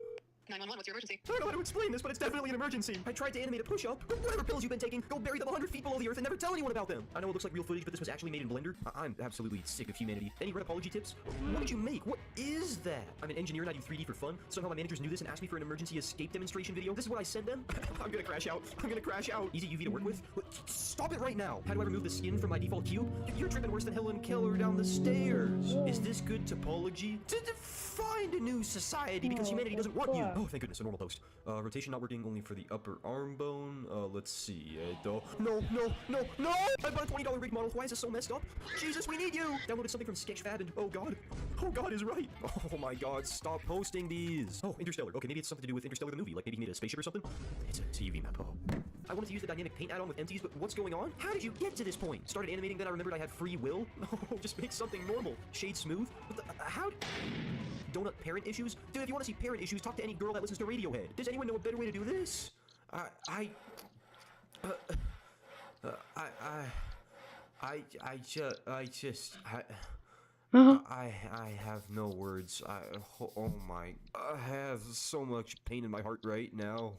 911, what's your emergency? I don't know how to explain this, but it's definitely an emergency. I tried to animate a push-up. Whatever pills you've been taking, go bury them 100 feet below the earth and never tell anyone about them. I know it looks like real footage, but this was actually made in Blender. I'm absolutely sick of humanity. Any red apology tips? What did you make? What is that? I'm an engineer and I do 3D for fun. Somehow my managers knew this and asked me for an emergency escape demonstration video. This is what I send them? I'm gonna crash out. Easy UV to work with? Stop it right now. How do I remove the skin from my default cube? You're tripping worse than Helen Keller down the stairs. Is this good topology? To find a new society because humanity doesn't want you. Oh, thank goodness, a normal post. Rotation not working only for the upper arm bone. Let's see. No! I bought a $20 rig model. Why is this so messed up? Jesus, we need you! Downloaded something from Sketchfab and oh God is right. Oh my God, stop posting these. Oh, Interstellar. Okay, maybe it's something to do with Interstellar the movie. Like maybe he made a spaceship or something. It's a UV map. Oh. I wanted to use the dynamic paint add-on with empties, but what's going on? How did you get to this point? Started animating, then I remembered I had free will? Oh, just make something normal. Shade smooth? How? Donut parent issues? Dude, if you want to see parent issues, talk to any girl that listens to Radiohead. Does anyone know a better way to do this? I have no words. Oh my, I have so much pain in my heart right now.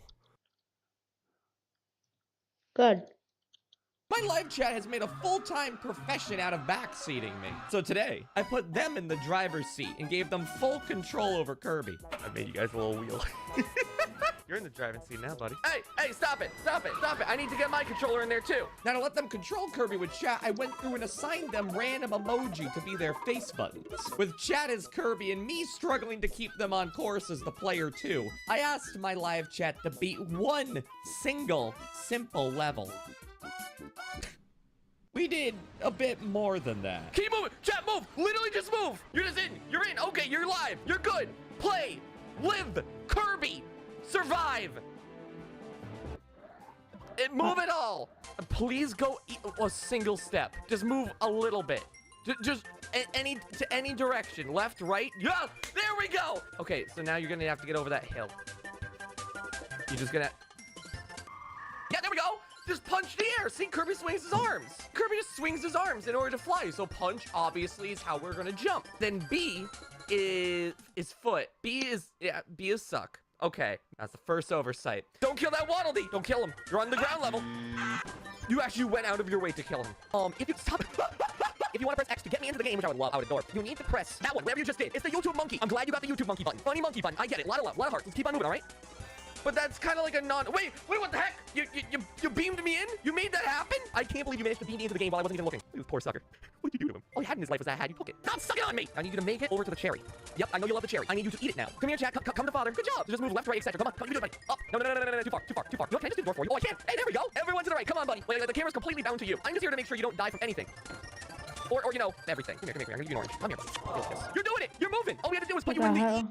Good. My live chat has made a full-time profession out of backseating me. So today, I put them in the driver's seat and gave them full control over Kirby. I made you guys a little wheel. You're in the driving seat now, buddy. Hey, stop it. I need to get my controller in there too. Now to let them control Kirby with chat, I went through and assigned them random emoji to be their face buttons. With chat as Kirby and me struggling to keep them on course as the player too, I asked my live chat to beat one single simple level. We did a bit more than that. Keep moving. Chat, move. Literally just move. You're just in. You're in. Okay, you're live. You're good. Play. Live! Kirby! Survive! Move it all! Please go a single step. Just move a little bit. Just any direction. Left, right. Yeah! There we go! Okay, so now you're gonna have to get over that hill. You're just gonna... Yeah, there we go! Just punch the air! See, Kirby swings his arms! Kirby just swings his arms in order to fly. So punch, obviously, is how we're gonna jump. Then B is foot. B is suck. Okay, that's the first oversight. Don't kill that Waddle Dee! Don't kill him. You're on the ground level. You actually went out of your way to kill him. If you stop... If you want to press X to get me into the game, which I would love, I would adore, you need to press that one, whatever you just did. It's the YouTube monkey. I'm glad you got the YouTube monkey button. Funny monkey button. I get it. A lot of love, a lot of hearts. Let's keep on moving, all right? But that's kind of like a non... Wait, what the heck? You beamed me in? You made that happen? I can't believe you managed to beam me into the game while I wasn't even looking. This poor sucker. What did you do to him? All he had in his life was that hat. You took it. Stop sucking on me! I need you to make it over to the cherry. Yep, I know you love the cherry. I need you to eat it now. Come here, chat. Come to father. Good job. So just move left, right, etc. Come on. Come, you can do it, buddy. Up. No. Too far. You know what? Can I just do the door for you? Oh, I can. Hey, there we go. Everyone to the right. Come on, buddy. Wait, the camera's completely bound to you. I'm just here to make sure you don't die from anything. Or you know, everything. Come here. I'm gonna give you an orange. Come here, buddy. Yes. You're doing it! You're moving! All we have to do is put you in the...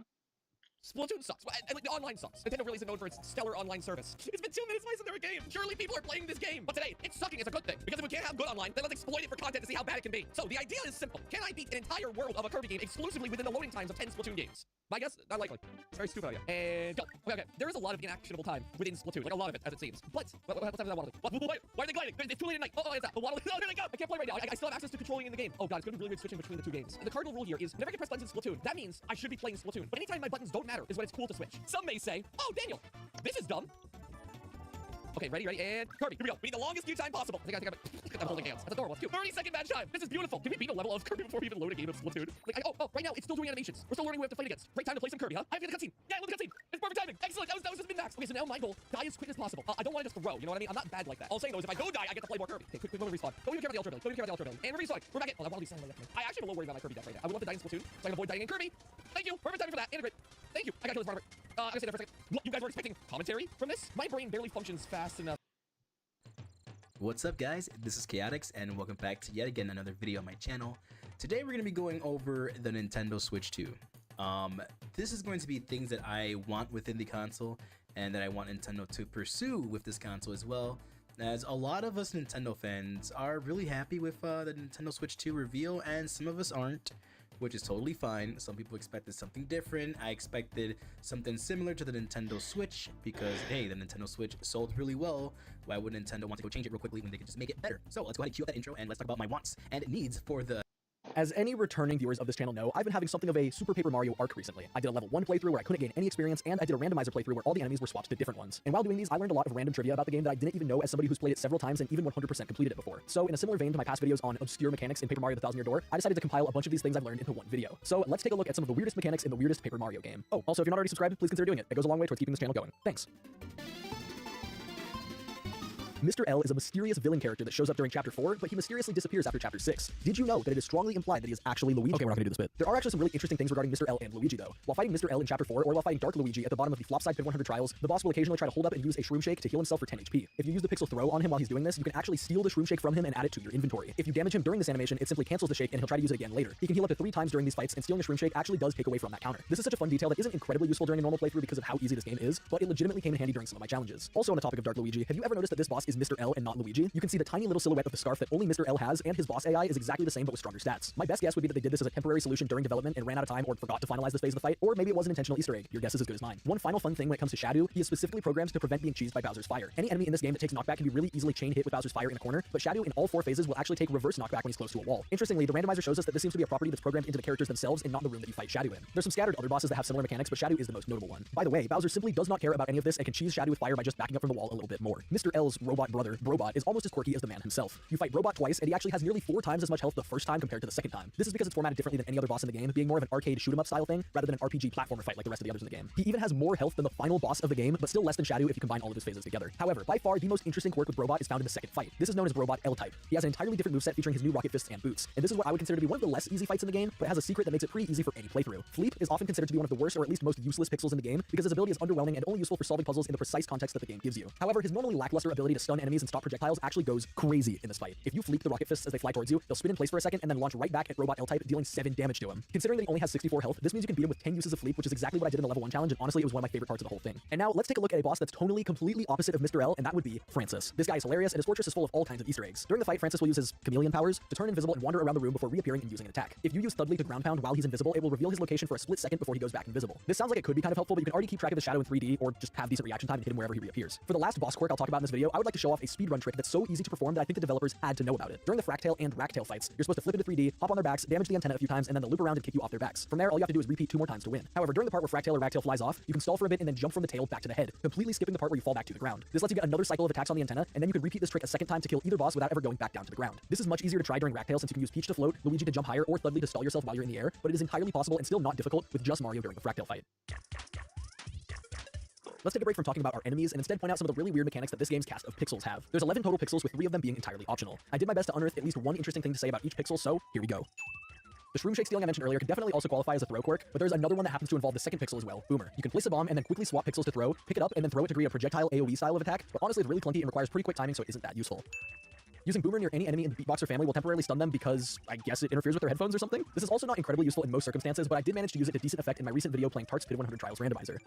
Splatoon sucks. The online sucks. Nintendo really isn't known for its stellar online service. It's been 2 minutes wasted in their game. Surely people are playing this game. But today, it's sucking is a good thing. Because if we can't have good online, then let's exploit it for content to see how bad it can be. So the idea is simple. Can I beat an entire world of a Kirby game exclusively within the loading times of 10 Splatoon games? My guess, not likely. It's very stupid idea. And go. Okay. There is a lot of inactionable time within Splatoon. Like a lot of it, as it seems. But, what time is that Waddle Dee? Why are they gliding? It's too late at night. Oh, it's that. The Waddle Dee. Oh, there they go. I can't play right now. I still have access to controlling in the game. Oh god, it's gonna be really weird switching between the two games. The cardinal rule here is whenever I can press buttons in Splatoon, that means I should be playing Splatoon. But anytime my buttons don't matter is when it's cool to switch. Some may say, oh, Daniel, this is dumb. Okay, ready, and Kirby, here we go. We need the longest queue time possible. I think I'm holding hands. That's adorable. 30-second match time. This is beautiful. Can we beat a level of Kirby before we even load a game of Splatoon? Like, oh, right now, it's still doing animations. We're still learning who we have to fight against. Great time to play some Kirby, huh? I have to get the cutscene. Yeah, I love the cutscene. It's perfect timing. Excellent. That was just min-max. Okay, so now my goal, die as quick as possible. I don't want to just throw, you know what I mean? I'm not bad like that. All I'm saying, though, is if I go die, I get to play more Kirby. Okay, quick respawn. Don't even care about the Ultra Ability. And we're respawn. We're back in. Oh, that Waddle Dee's standing right there. I actually am a little worried about my Kirby death right now. I would love to die in Splatoon, so I can avoid dying in Kirby. Thank you. Perfect timing for that. Integrate. Thank you. I gotta kill this part of it. I'm gonna stay there for a second. Look, you guys were expecting commentary from this? My brain barely functions fast enough. What's up guys, this is Chaotix and welcome back to yet again another video on my channel. Today we're going to be going over the Nintendo Switch 2. This is going to be things that I want within the console and that I want Nintendo to pursue with this console as well, as a lot of us Nintendo fans are really happy with the Nintendo Switch 2 reveal and some of us aren't, which is totally fine. Some people expected something different. I expected something similar to the Nintendo Switch because, hey, the Nintendo Switch sold really well. Why would Nintendo want to go change it real quickly when they could just make it better? So let's go ahead and cue up that intro and let's talk about my wants and needs for the... As any returning viewers of this channel know, I've been having something of a Super Paper Mario arc recently. I did a level 1 playthrough where I couldn't gain any experience, and I did a randomizer playthrough where all the enemies were swapped to different ones. And while doing these, I learned a lot of random trivia about the game that I didn't even know as somebody who's played it several times and even 100% completed it before. So in a similar vein to my past videos on obscure mechanics in Paper Mario: The Thousand Year Door, I decided to compile a bunch of these things I've learned into one video. So let's take a look at some of the weirdest mechanics in the weirdest Paper Mario game. Oh, also if you're not already subscribed, please consider doing it. It goes a long way towards keeping this channel going. Thanks. Mr. L is a mysterious villain character that shows up during Chapter 4, but he mysteriously disappears after Chapter 6. Did you know that it is strongly implied that he is actually Luigi? Okay, we're not gonna do this bit. There are actually some really interesting things regarding Mr. L and Luigi, though. While fighting Mr. L in Chapter 4, or while fighting Dark Luigi at the bottom of the Flopside Pit 100 trials, the boss will occasionally try to hold up and use a Shroom Shake to heal himself for 10 HP. If you use the Pixel Throw on him while he's doing this, you can actually steal the Shroom Shake from him and add it to your inventory. If you damage him during this animation, it simply cancels the shake and he'll try to use it again later. He can heal up to 3 times during these fights, and stealing a Shroom Shake actually does take away from that counter. This is such a fun detail that isn't incredibly useful during a normal playthrough because of how easy this game is, but it legitimately came in handy during some of my challenges. Also on the topic of Dark Luigi, have you ever noticed that this boss is Mr. L and not Luigi? You can see the tiny little silhouette of the scarf that only Mr. L has, and his boss AI is exactly the same but with stronger stats. My best guess would be that they did this as a temporary solution during development and ran out of time or forgot to finalize this phase of the fight, or maybe it was an intentional Easter egg. Your guess is as good as mine. One final fun thing when it comes to Shadow, he is specifically programmed to prevent being cheesed by Bowser's fire. Any enemy in this game that takes knockback can be really easily chain hit with Bowser's fire in a corner, but Shadow in all 4 phases will actually take reverse knockback when he's close to a wall. Interestingly, the randomizer shows us that this seems to be a property that's programmed into the characters themselves and not the room that you fight Shadow in. There's some scattered other bosses that have similar mechanics, but Shadow is the most notable one. By the way, Bowser simply does not care about any of this and can cheese Shadow with fire by just backing up from the wall a little bit more. Mr. L's robot brother, Brobot, is almost as quirky as the man himself. You fight Brobot twice, and he actually has nearly 4 times as much health the first time compared to the second time. This is because it's formatted differently than any other boss in the game, being more of an arcade shoot-'em-up style thing rather than an RPG platformer fight like the rest of the others in the game. He even has more health than the final boss of the game, but still less than Shadow if you combine all of his phases together. However, by far the most interesting quirk with Brobot is found in the second fight. This is known as Brobot L-Type. He has an entirely different moveset featuring his new rocket fists and boots, and this is what I would consider to be one of the less easy fights in the game, but has a secret that makes it pretty easy for any playthrough. Fleep is often considered to be one of the worst or at least most useless pixels in the game because his ability is underwhelming and only useful for solving puzzles in the precise context that the game gives you. However, his normally lackluster ability to stun stun enemies and stop projectiles actually goes crazy in this fight. If you fleek the rocket fists as they fly towards you, they'll spin in place for a second and then launch right back at Robot L-type, dealing 7 damage to him. Considering that he only has 64 health, this means you can beat him with 10 uses of fleek, which is exactly what I did in the level 1 challenge, and honestly, it was one of my favorite parts of the whole thing. And now, let's take a look at a boss that's tonally completely opposite of Mr. L, and that would be Francis. This guy is hilarious, and his fortress is full of all kinds of Easter eggs. During the fight, Francis will use his chameleon powers to turn invisible and wander around the room before reappearing and using an attack. If you use Thudley to ground pound while he's invisible, it will reveal his location for a split second before he goes back invisible. This sounds like it could be kind of helpful, but you can already keep track of his shadow in 3D, or just have decent reaction time and hit him wherever he reappears. For the last boss quirk I'll talk about in this video, I would like to show off a speedrun trick that's so easy to perform that I think the developers had to know about it. During the Fractail and Racktail fights, you're supposed to flip into 3D, hop on their backs, damage the antenna a few times, and then they'll loop around and kick you off their backs. From there, all you have to do is repeat 2 more times to win. However, during the part where Fractail or Racktail flies off, you can stall for a bit and then jump from the tail back to the head, completely skipping the part where you fall back to the ground. This lets you get another cycle of attacks on the antenna, and then you can repeat this trick a second time to kill either boss without ever going back down to the ground. This is much easier to try during Racktail since you can use Peach to float, Luigi to jump higher, or Thudley to stall yourself while you're in the air, but it is entirely possible and still not difficult with just Mario during the Fractail fight. Let's take a break from talking about our enemies and instead point out some of the really weird mechanics that this game's cast of pixels have. There's 11 total pixels, with 3 of them being entirely optional. I did my best to unearth at least one interesting thing to say about each pixel, so here we go. The Shroom Shake stealing I mentioned earlier could definitely also qualify as a throw quirk, but there's another one that happens to involve the second pixel as well, Boomer. You can place a bomb and then quickly swap pixels to throw, pick it up, and then throw it to create a projectile AoE style of attack, but honestly it's really clunky and requires pretty quick timing, so it isn't that useful. Using Boomer near any enemy in the Beatboxer family will temporarily stun them because I guess it interferes with their headphones or something. This is also not incredibly useful in most circumstances, but I did manage to use it to decent effect in my recent video playing Tark's Pid 100 Trials Randomizer.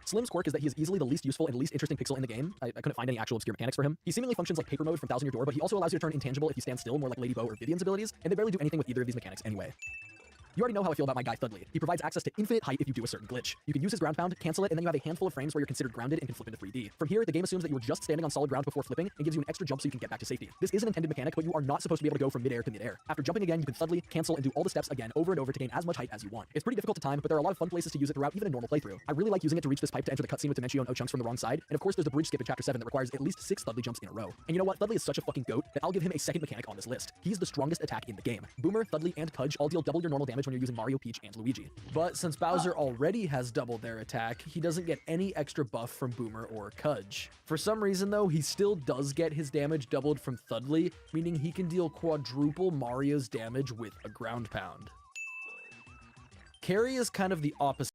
Slim's quirk is that he is easily the least useful and least interesting pixel in the game. I couldn't find any actual obscure mechanics for him. He seemingly functions like paper mode from Thousand Year Door, but he also allows you to turn intangible if you stand still, more like Lady Bow or Vivian's abilities, and they barely do anything with either of these mechanics anyway. You already know how I feel about my guy Thudley. He provides access to infinite height if you do a certain glitch. You can use his ground pound, cancel it, and then you have a handful of frames where you're considered grounded and can flip into 3D. From here, the game assumes that you were just standing on solid ground before flipping and gives you an extra jump so you can get back to safety. This is an intended mechanic, but you are not supposed to be able to go from midair to midair. After jumping again, you can Thudley, cancel, and do all the steps again over and over to gain as much height as you want. It's pretty difficult to time, but there are a lot of fun places to use it throughout even a normal playthrough. I really like using it to reach this pipe to enter the cutscene with Dimencio and O-Chunks from the wrong side, and of course there's the bridge skip in Chapter 7 that requires at least 6 Thudley jumps in a row. And you know what? Thudley is such a fucking goat that I'll give him a second mechanic on this list. He's the strongest attack in the game. Boomer, Thudley, and Kudge all deal double your normal damage when you're using Mario, Peach, and Luigi. But since Bowser already has doubled their attack, he doesn't get any extra buff from Boomer or Kudge. For some reason though, he still does get his damage doubled from Thudley, meaning he can deal quadruple Mario's damage with a ground pound. Carrie is kind of the opposite.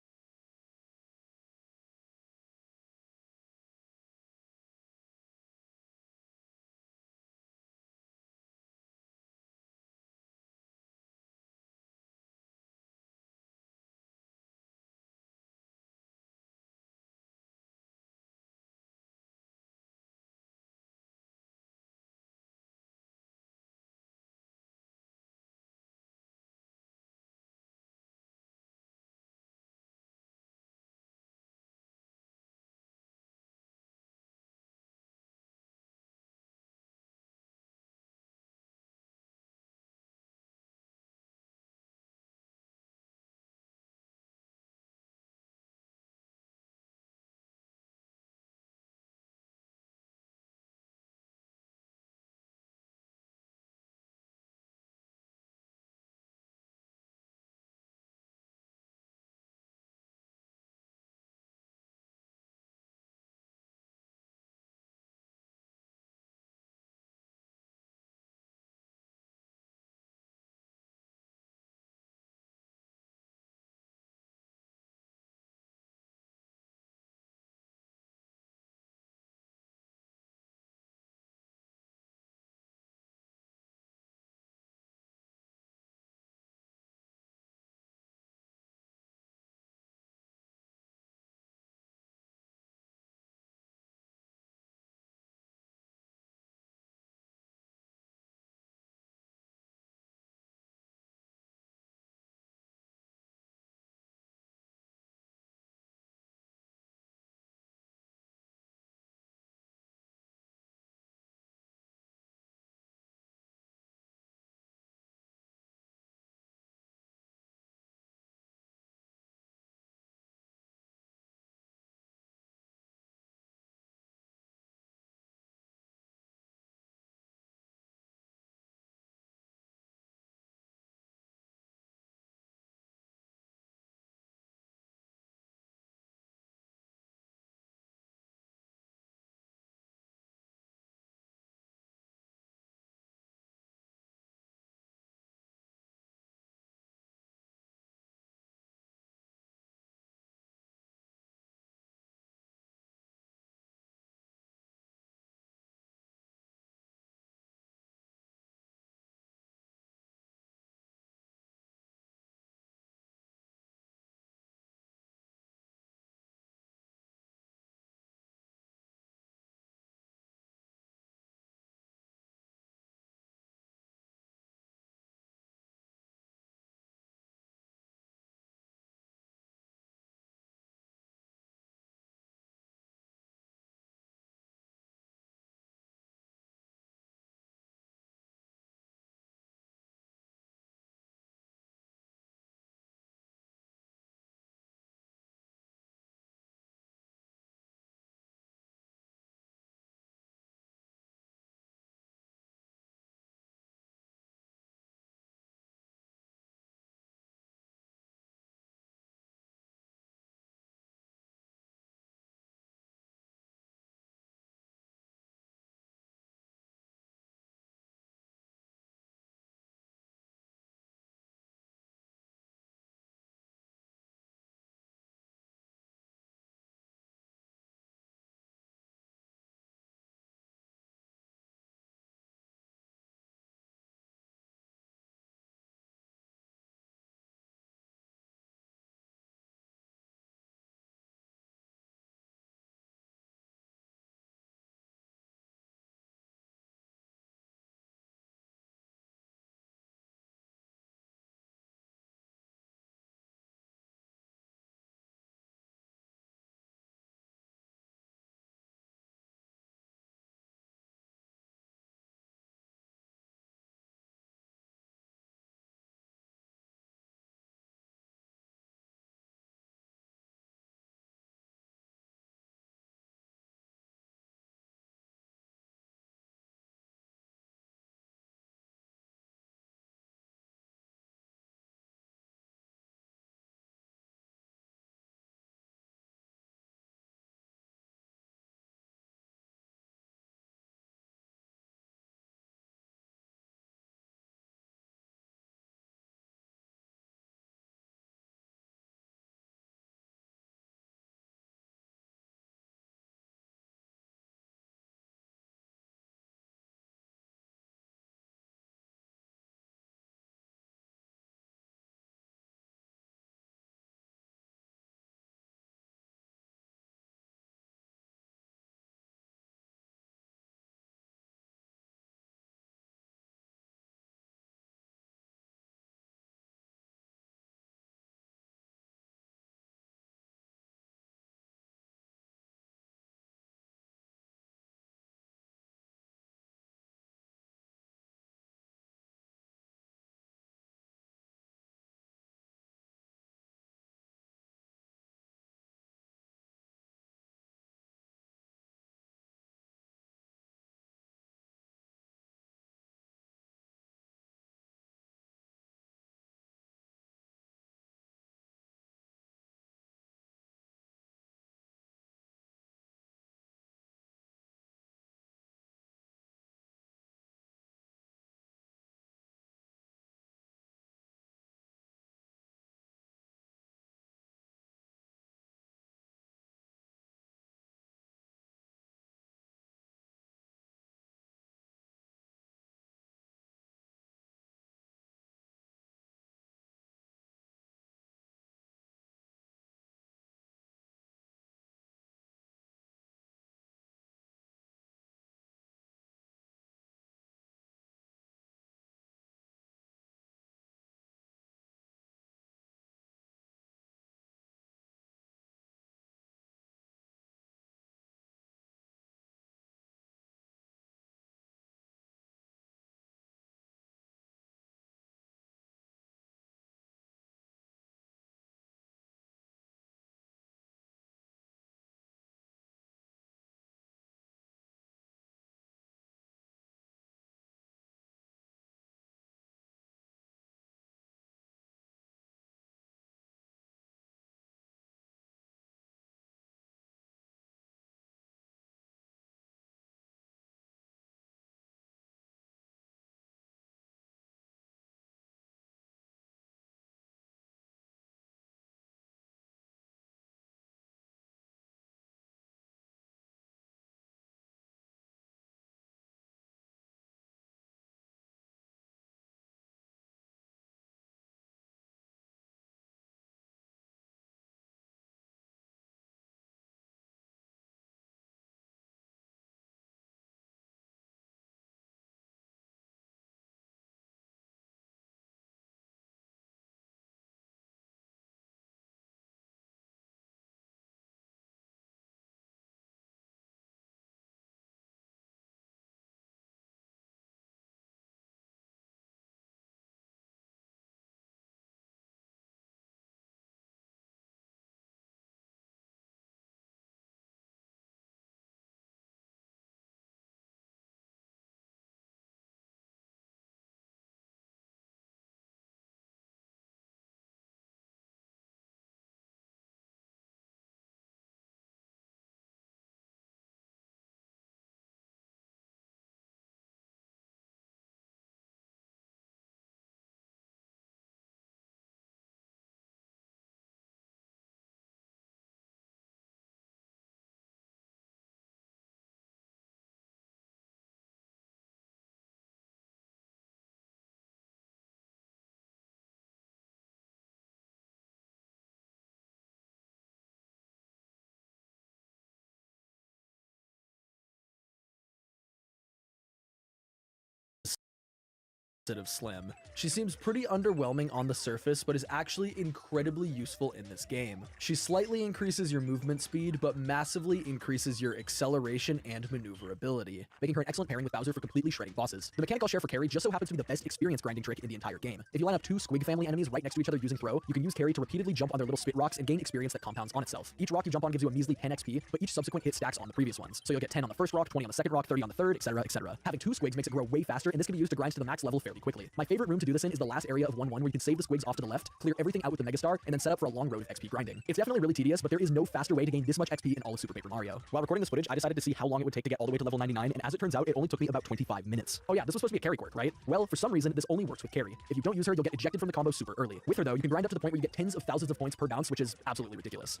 of Slim. She seems pretty underwhelming on the surface, but is actually incredibly useful in this game. She slightly increases your movement speed, but massively increases your acceleration and maneuverability, making her an excellent pairing with Bowser for completely shredding bosses. The mechanic I'll share for Carrie just so happens to be the best experience grinding trick in the entire game. If you line up two Squig family enemies right next to each other using throw, you can use Carrie to repeatedly jump on their little spit rocks and gain experience that compounds on itself. Each rock you jump on gives you a measly 10 XP, but each subsequent hit stacks on the previous ones. So you'll get 10 on the first rock, 20 on the second rock, 30 on the third, etc, etc. Having two Squigs makes it grow way faster, and this can be used to grind to the max level fairly quickly. My favorite room to do this in is the last area of 1-1 where you can save the Squigs off to the left, clear everything out with the Megastar, and then set up for a long road of XP grinding. It's definitely really tedious, but there is no faster way to gain this much XP in all of Super Paper Mario. While recording this footage, I decided to see how long it would take to get all the way to level 99, and as it turns out, it only took me about 25 minutes. Oh yeah, this was supposed to be a Carrie quirk, right? Well, for some reason, this only works with Carrie. If you don't use her, you'll get ejected from the combo super early. With her though, you can grind up to the point where you get tens of thousands of points per bounce, which is absolutely ridiculous.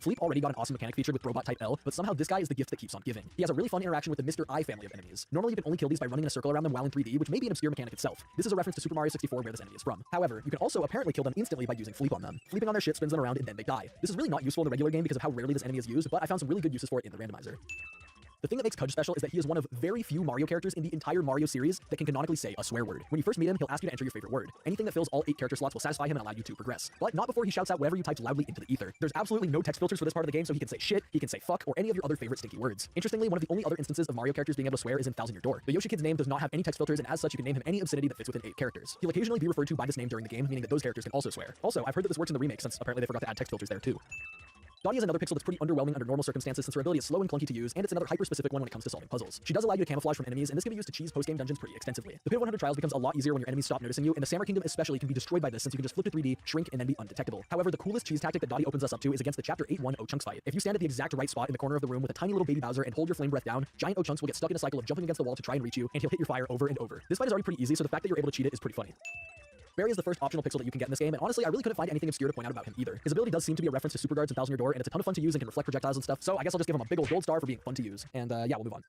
Fleep already got an awesome mechanic featured with Robot Type L, but somehow this guy is the gift that keeps on giving. He has a really fun interaction with the Mr. I family of enemies. Normally you can only kill these by running in a circle around them while in 3D, which may be an obscure mechanic itself. This is a reference to Super Mario 64 where this enemy is from. However, you can also apparently kill them instantly by using Fleep on them. Fleeping on their shit spins them around and then they die. This is really not useful in the regular game because of how rarely this enemy is used, but I found some really good uses for it in the randomizer. The thing that makes Kudge special is that he is one of very few Mario characters in the entire Mario series that can canonically say a swear word. When you first meet him, he'll ask you to enter your favorite word. Anything that fills all 8 character slots will satisfy him and allow you to progress. But not before he shouts out whatever you typed loudly into the ether. There's absolutely no text filters for this part of the game, so he can say shit, he can say fuck, or any of your other favorite stinky words. Interestingly, one of the only other instances of Mario characters being able to swear is in Thousand Year Door. The Yoshi Kid's name does not have any text filters, and as such you can name him any obscenity that fits within 8 characters. He'll occasionally be referred to by this name during the game, meaning that those characters can also swear. Also, I've heard that this works in the remake since apparently they forgot to add text filters there too. Dottie is another pixel that's pretty underwhelming under normal circumstances since her ability is slow and clunky to use, and it's another hyper-specific one when it comes to solving puzzles. She does allow you to camouflage from enemies, and this can be used to cheese post-game dungeons pretty extensively. The Pit of 100 Trials becomes a lot easier when your enemies stop noticing you, and the Samurai Kingdom especially can be destroyed by this since you can just flip to 3D, shrink, and then be undetectable. However, the coolest cheese tactic that Dottie opens us up to is against the Chapter 8-1 O-Chunks fight. If you stand at the exact right spot in the corner of the room with a tiny little baby Bowser and hold your flame breath down, giant O-Chunks will get stuck in a cycle of jumping against the wall to try and reach you, and he'll hit your fire over and over. This fight is already pretty easy, so the fact that you're able to cheat it is pretty funny. Barry is the first optional pixel that you can get in this game, and honestly, I really couldn't find anything obscure to point out about him either. His ability does seem to be a reference to Super Guards and Thousand Year Door, and it's a ton of fun to use and can reflect projectiles and stuff, so I guess I'll just give him a big old gold star for being fun to use. And yeah, we'll move on.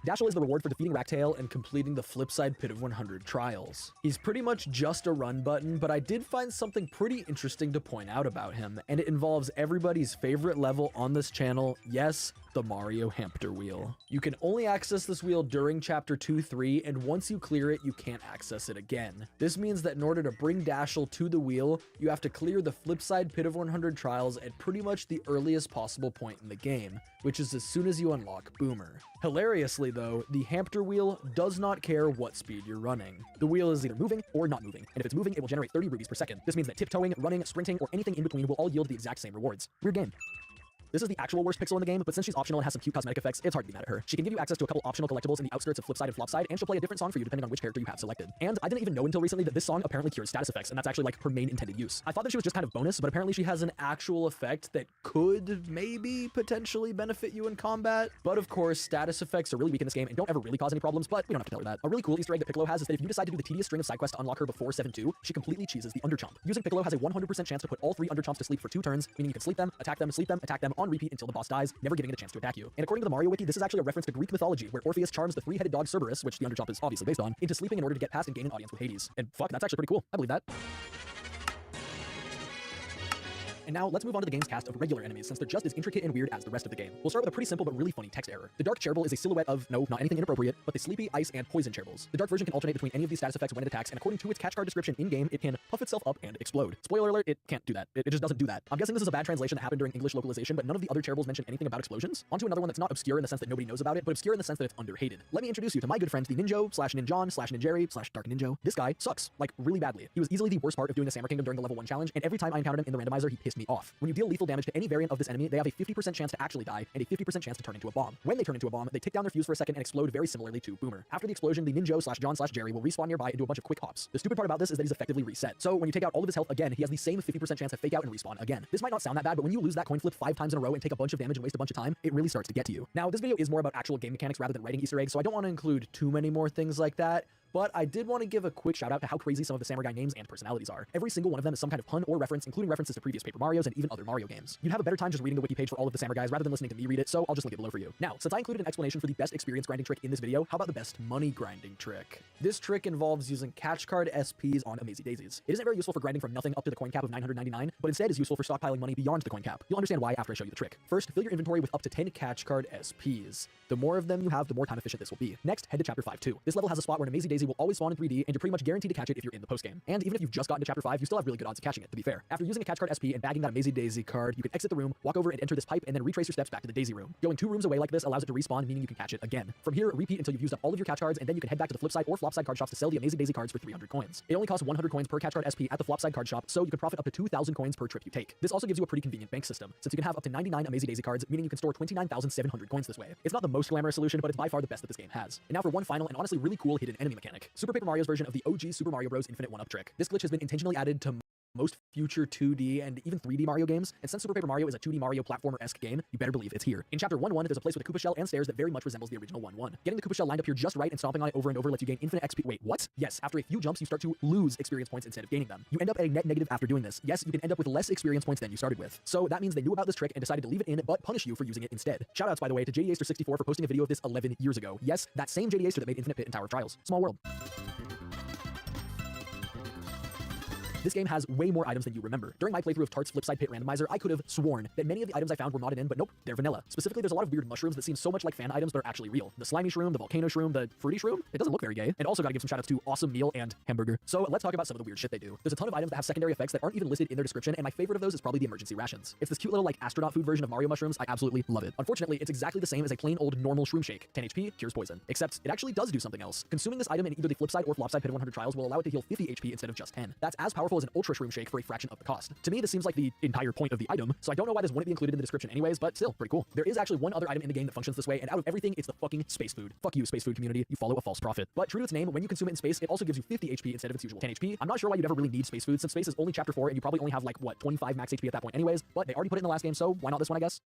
Dashel is the reward for defeating Racktail and completing the Flipside Pit of 100 Trials. He's pretty much just a run button, but I did find something pretty interesting to point out about him, and it involves everybody's favorite level on this channel, yes, the Mario Hamster Wheel. You can only access this wheel during Chapter 2-3, and once you clear it, you can't access it again. This means that in order to bring Dashel to the wheel, you have to clear the Flipside Pit of 100 Trials at pretty much the earliest possible point in the game, which is as soon as you unlock Boomer. Hilariously though, the Hamster Wheel does not care what speed you're running. The wheel is either moving or not moving, and if it's moving, it will generate 30 rubies per second. This means that tiptoeing, running, sprinting, or anything in between will all yield the exact same rewards. Weird game. This is the actual worst pixel in the game, but since she's optional and has some cute cosmetic effects, it's hard to be mad at her. She can give you access to a couple optional collectibles in the outskirts of Flipside and Flopside, and she'll play a different song for you depending on which character you have selected. And I didn't even know until recently that this song apparently cures status effects, and that's actually like her main intended use. I thought that she was just kind of bonus, but apparently she has an actual effect that could maybe potentially benefit you in combat. But of course, status effects are really weak in this game and don't ever really cause any problems, but we don't have to tell her that. A really cool Easter egg that Piccolo has is that if you decide to do the tedious string of side quests to unlock her before 7-2, she completely cheeses the Underchomp. Using Piccolo has a 100% chance to put all 3 Underchomps to sleep for 2 turns, meaning you can sleep them, attack them on repeat until the boss dies, never giving it a chance to attack you. And according to the Mario Wiki, this is actually a reference to Greek mythology, where Orpheus charms the 3-headed dog Cerberus, which the Underchomp is obviously based on, into sleeping in order to get past and gain an audience with Hades. And fuck, that's actually pretty cool. I believe that. And now let's move on to the game's cast of regular enemies, since they're just as intricate and weird as the rest of the game. We'll start with a pretty simple but really funny text error. The Dark Chairbull is a silhouette of, no, not anything inappropriate, but the Sleepy, Ice, and Poison Chairballs. The Dark version can alternate between any of these status effects when it attacks, and according to its catch card description in-game, it can puff itself up and explode. Spoiler alert, it can't do that. It just doesn't do that. I'm guessing this is a bad translation that happened during English localization, but none of the other Chairballs mention anything about explosions. Onto another one that's not obscure in the sense that nobody knows about it, but obscure in the sense that it's underhated. Let me introduce you to my good friend, the Ninjo/Ninjon/Ninjeri/Dark Ninjo. This guy sucks, like really badly. He was easily the worst part of doing the Samurai Kingdom during the level 1 challenge, and every time I encountered him in the randomizer, he pissed me off. When you deal lethal damage to any variant of this enemy, they have a 50% chance to actually die and a 50% chance to turn into a bomb. When they turn into a bomb, they tick down their fuse for a second and explode very similarly to Boomer. After the explosion, the Ninjo/John/Jerry will respawn nearby and do a bunch of quick hops. The stupid part about this is that he's effectively reset. So when you take out all of his health again, he has the same 50% chance to fake out and respawn again. This might not sound that bad, but when you lose that coin flip 5 times in a row and take a bunch of damage and waste a bunch of time, it really starts to get to you. Now, this video is more about actual game mechanics rather than writing Easter eggs, so I don't want to include too many more things like that. But I did want to give a quick shout out to how crazy some of the Samurai names and personalities are. Every single one of them is some kind of pun or reference, including references to previous Paper Marios and even other Mario games. You'd have a better time just reading the wiki page for all of the Samurai guys rather than listening to me read it, so I'll just link it below for you. Now, since I included an explanation for the best experience grinding trick in this video, how about the best money grinding trick? This trick involves using catch card SPs on Amazy Daisies. It isn't very useful for grinding from nothing up to the coin cap of 999, but instead is useful for stockpiling money beyond the coin cap. You'll understand why after I show you the trick. First, fill your inventory with up to 10 catch card SPs. The more of them you have, the more time efficient this will be. Next, head to Chapter 5-2. This level has a spot where an Amazy Daisy Daisy will always spawn in 3D, and you're pretty much guaranteed to catch it if you're in the postgame. And even if you've just gotten to Chapter 5, you still have really good odds of catching it, to be fair. After using a catch card SP and bagging that Amazing Daisy card, you can exit the room, walk over and enter this pipe, and then retrace your steps back to the Daisy room. Going 2 rooms away like this allows it to respawn, meaning you can catch it again. From here, repeat until you've used up all of your catch cards, and then you can head back to the Flipside or Flopside card shops to sell the Amazing Daisy cards for 300 coins. It only costs 100 coins per catch card SP at the Flopside card shop, so you can profit up to 2,000 coins per trip you take. This also gives you a pretty convenient bank system, since you can have up to 99 Amazing Daisy cards, meaning you can store 29,700 coins this way. It's not the most glamorous solution, but it's by far the best that this game has. And now for one final and honestly really cool hidden enemy mechanic. Super Paper Mario's version of the OG Super Mario Bros. Infinite 1-up trick. This glitch has been intentionally added to most future 2D and even 3D Mario games, and since Super Paper Mario is a 2D Mario platformer-esque game, you better believe it's here. In Chapter 1-1, there's a place with a Koopa shell and stairs that very much resembles the original 1-1. Getting the Koopa shell lined up here just right and stomping on it over and over lets you gain infinite XP. Wait, what? Yes, after a few jumps, you start to lose experience points instead of gaining them. You end up at a net negative after doing this. Yes, you can end up with less experience points than you started with. So that means they knew about this trick and decided to leave it in, but punish you for using it instead. Shoutouts, by the way, to JDAster64 for posting a video of this 11 years ago. Yes, that same JDAster that made Infinite Pit and Tower of Trials. Small world. This game has way more items than you remember. During my playthrough of Tart's Flipside Pit Randomizer, I could have sworn that many of the items I found were modded in, but nope, they're vanilla. Specifically, there's a lot of weird mushrooms that seem so much like fan items but are actually real. The slimy shroom, the volcano shroom, the fruity shroom. It doesn't look very gay. And also gotta give some shoutouts to Awesome Meal and Hamburger. So let's talk about some of the weird shit they do. There's a ton of items that have secondary effects that aren't even listed in their description, and my favorite of those is probably the emergency rations. It's this cute little like astronaut food version of Mario mushrooms. I absolutely love it. Unfortunately, it's exactly the same as a plain old normal shroom shake. 10 HP, cures poison. Except it actually does do something else. Consuming this item in either the Flipside or Flopside Pit of 100 Trials will allow it to heal 50 HP instead of just 10. That's as powerful as an Ultra Shroom Shake for a fraction of the cost. To me, this seems like the entire point of the item, so I don't know why this wouldn't be included in the description anyways, but still, pretty cool. There is actually one other item in the game that functions this way, and out of everything, it's the fucking space food. Fuck you, space food community. You follow a false prophet. But true to its name, when you consume it in space, it also gives you 50 HP instead of its usual 10 HP. I'm not sure why you'd ever really need space food, since space is only Chapter 4, and you probably only have like, what, 25 max HP at that point anyways, but they already put it in the last game, so why not this one, I guess?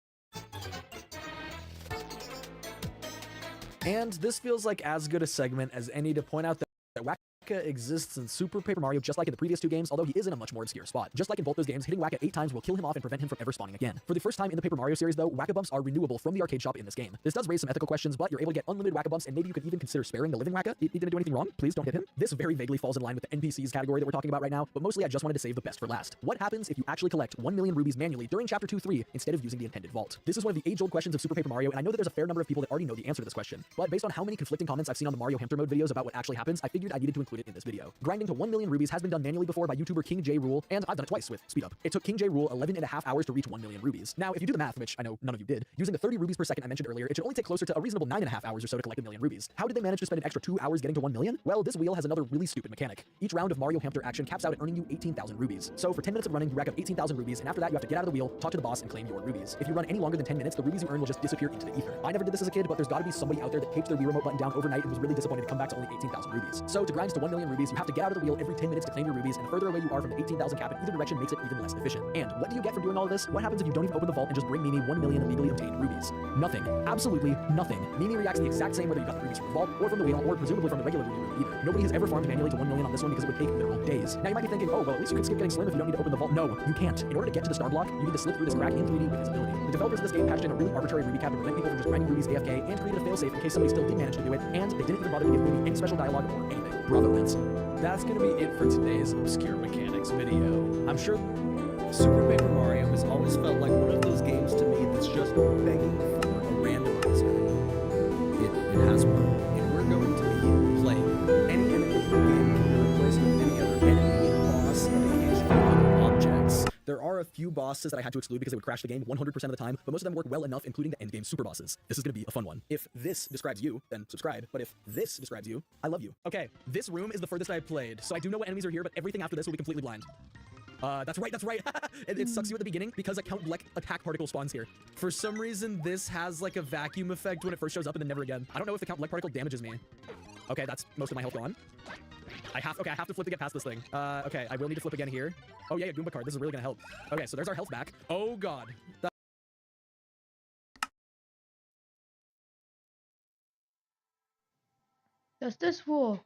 And this feels like as good a segment as any to point out that Wacka exists in Super Paper Mario just like in the previous 2 games, although he is in a much more obscure spot. Just like in both those games, hitting Wacka 8 times will kill him off and prevent him from ever spawning again. For the first time in the Paper Mario series though, Wacka Bumps are renewable from the arcade shop in this game. This does raise some ethical questions, but you're able to get unlimited Wacka Bumps, and maybe you could even consider sparing the living Wacka. He didn't do anything wrong, please don't hit him. This very vaguely falls in line with the NPCs category that we're talking about right now, but mostly I just wanted to save the best for last. What happens if you actually collect 1 million rubies manually during Chapter 2-3 instead of using the intended vault? This is one of the age-old questions of Super Paper Mario, and I know that there's a fair number of people that already know the answer to this question, but based on how many conflicting comments I've seen on the Mario Hamster Mode videos about what actually happens, I figured I needed to include it in this video. Grinding to 1 million rubies has been done manually before by YouTuber King J. Rule, and I've done it twice with Speed Up. It took King J. Rule 11.5 hours to reach 1 million rubies. Now, if you do the math, which I know none of you did, using the 30 rubies per second I mentioned earlier, it should only take closer to a reasonable 9.5 hours or so to collect a million rubies. How did they manage to spend an extra 2 hours getting to 1 million? Well, this wheel has another really stupid mechanic. Each round of Mario Hamster action caps out at earning you 18,000 rubies. So for 10 minutes of running, you rack up 18,000 rubies, and after that you have to get out of the wheel, talk to the boss, and claim your rubies. If you run any longer than 10 minutes, the rubies you earn will just disappear into the ether. I never did this as a kid, but there's gotta be somebody out there that taped their Wii remote button down overnight and was really disappointed to come back to only 18,000 rubies. So to grind to 1 million rubies, you have to get out of the wheel every 10 minutes to claim your rubies, and the further away you are from the 18,000 cap in either direction makes it even less efficient. And what do you get from doing all of this? What happens if you don't even open the vault and just bring Mimi 1 million legally obtained rubies? Nothing. Absolutely nothing. Mimi reacts the exact same whether you got the rubies from the vault or from the wheel or presumably from the regular ruby room either. Nobody has ever farmed manually to 1 million on this one because it would take literal days. Now you might be thinking, oh well, at least you can skip getting slim if you don't need to open the vault. No, you can't. In order to get to the star block, you need to slip through this crack in 3D with visibility. The developers of this game patched in a really arbitrary ruby cap to prevent people from just grinding rubies AFK and created a failsafe in case somebody still did manage to do it, and they didn't even bother to give Mimi any special dialogue or anything. Bravo, Vince. That's gonna be it for today's Obscure Mechanics video. I'm sure Super Paper Mario has always felt like one of those games to me that's just begging for a randomizer. It has one, and we're going to be playing any enemy in the game can be replaced with any other enemy, boss, and occasionally other objects. There are a few bosses that I had to exclude because they would crash the game 100% of the time, but most of them work well enough, including the endgame super bosses. This is going to be a fun one. If this describes you, then subscribe, but if this describes you, I love you. Okay, this room is the furthest I've played, so I do know what enemies are here, but everything after this will be completely blind. That's right. It sucks you at the beginning because a Count Bleck attack particle spawns here. For some reason, this has like a vacuum effect when it first shows up and then never again. I don't know if the Count Bleck particle damages me. Okay, that's most of my health gone. I have to flip to get past this thing. Okay, I will need to flip again here. Oh yeah, Goomba card. This is really gonna help. Okay, so there's our health back. Oh god. Does this work?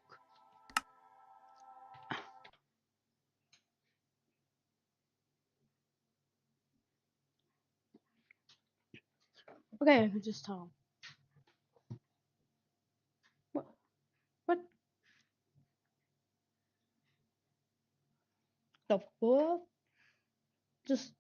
Okay, I can just tell. What? The fuck? Just.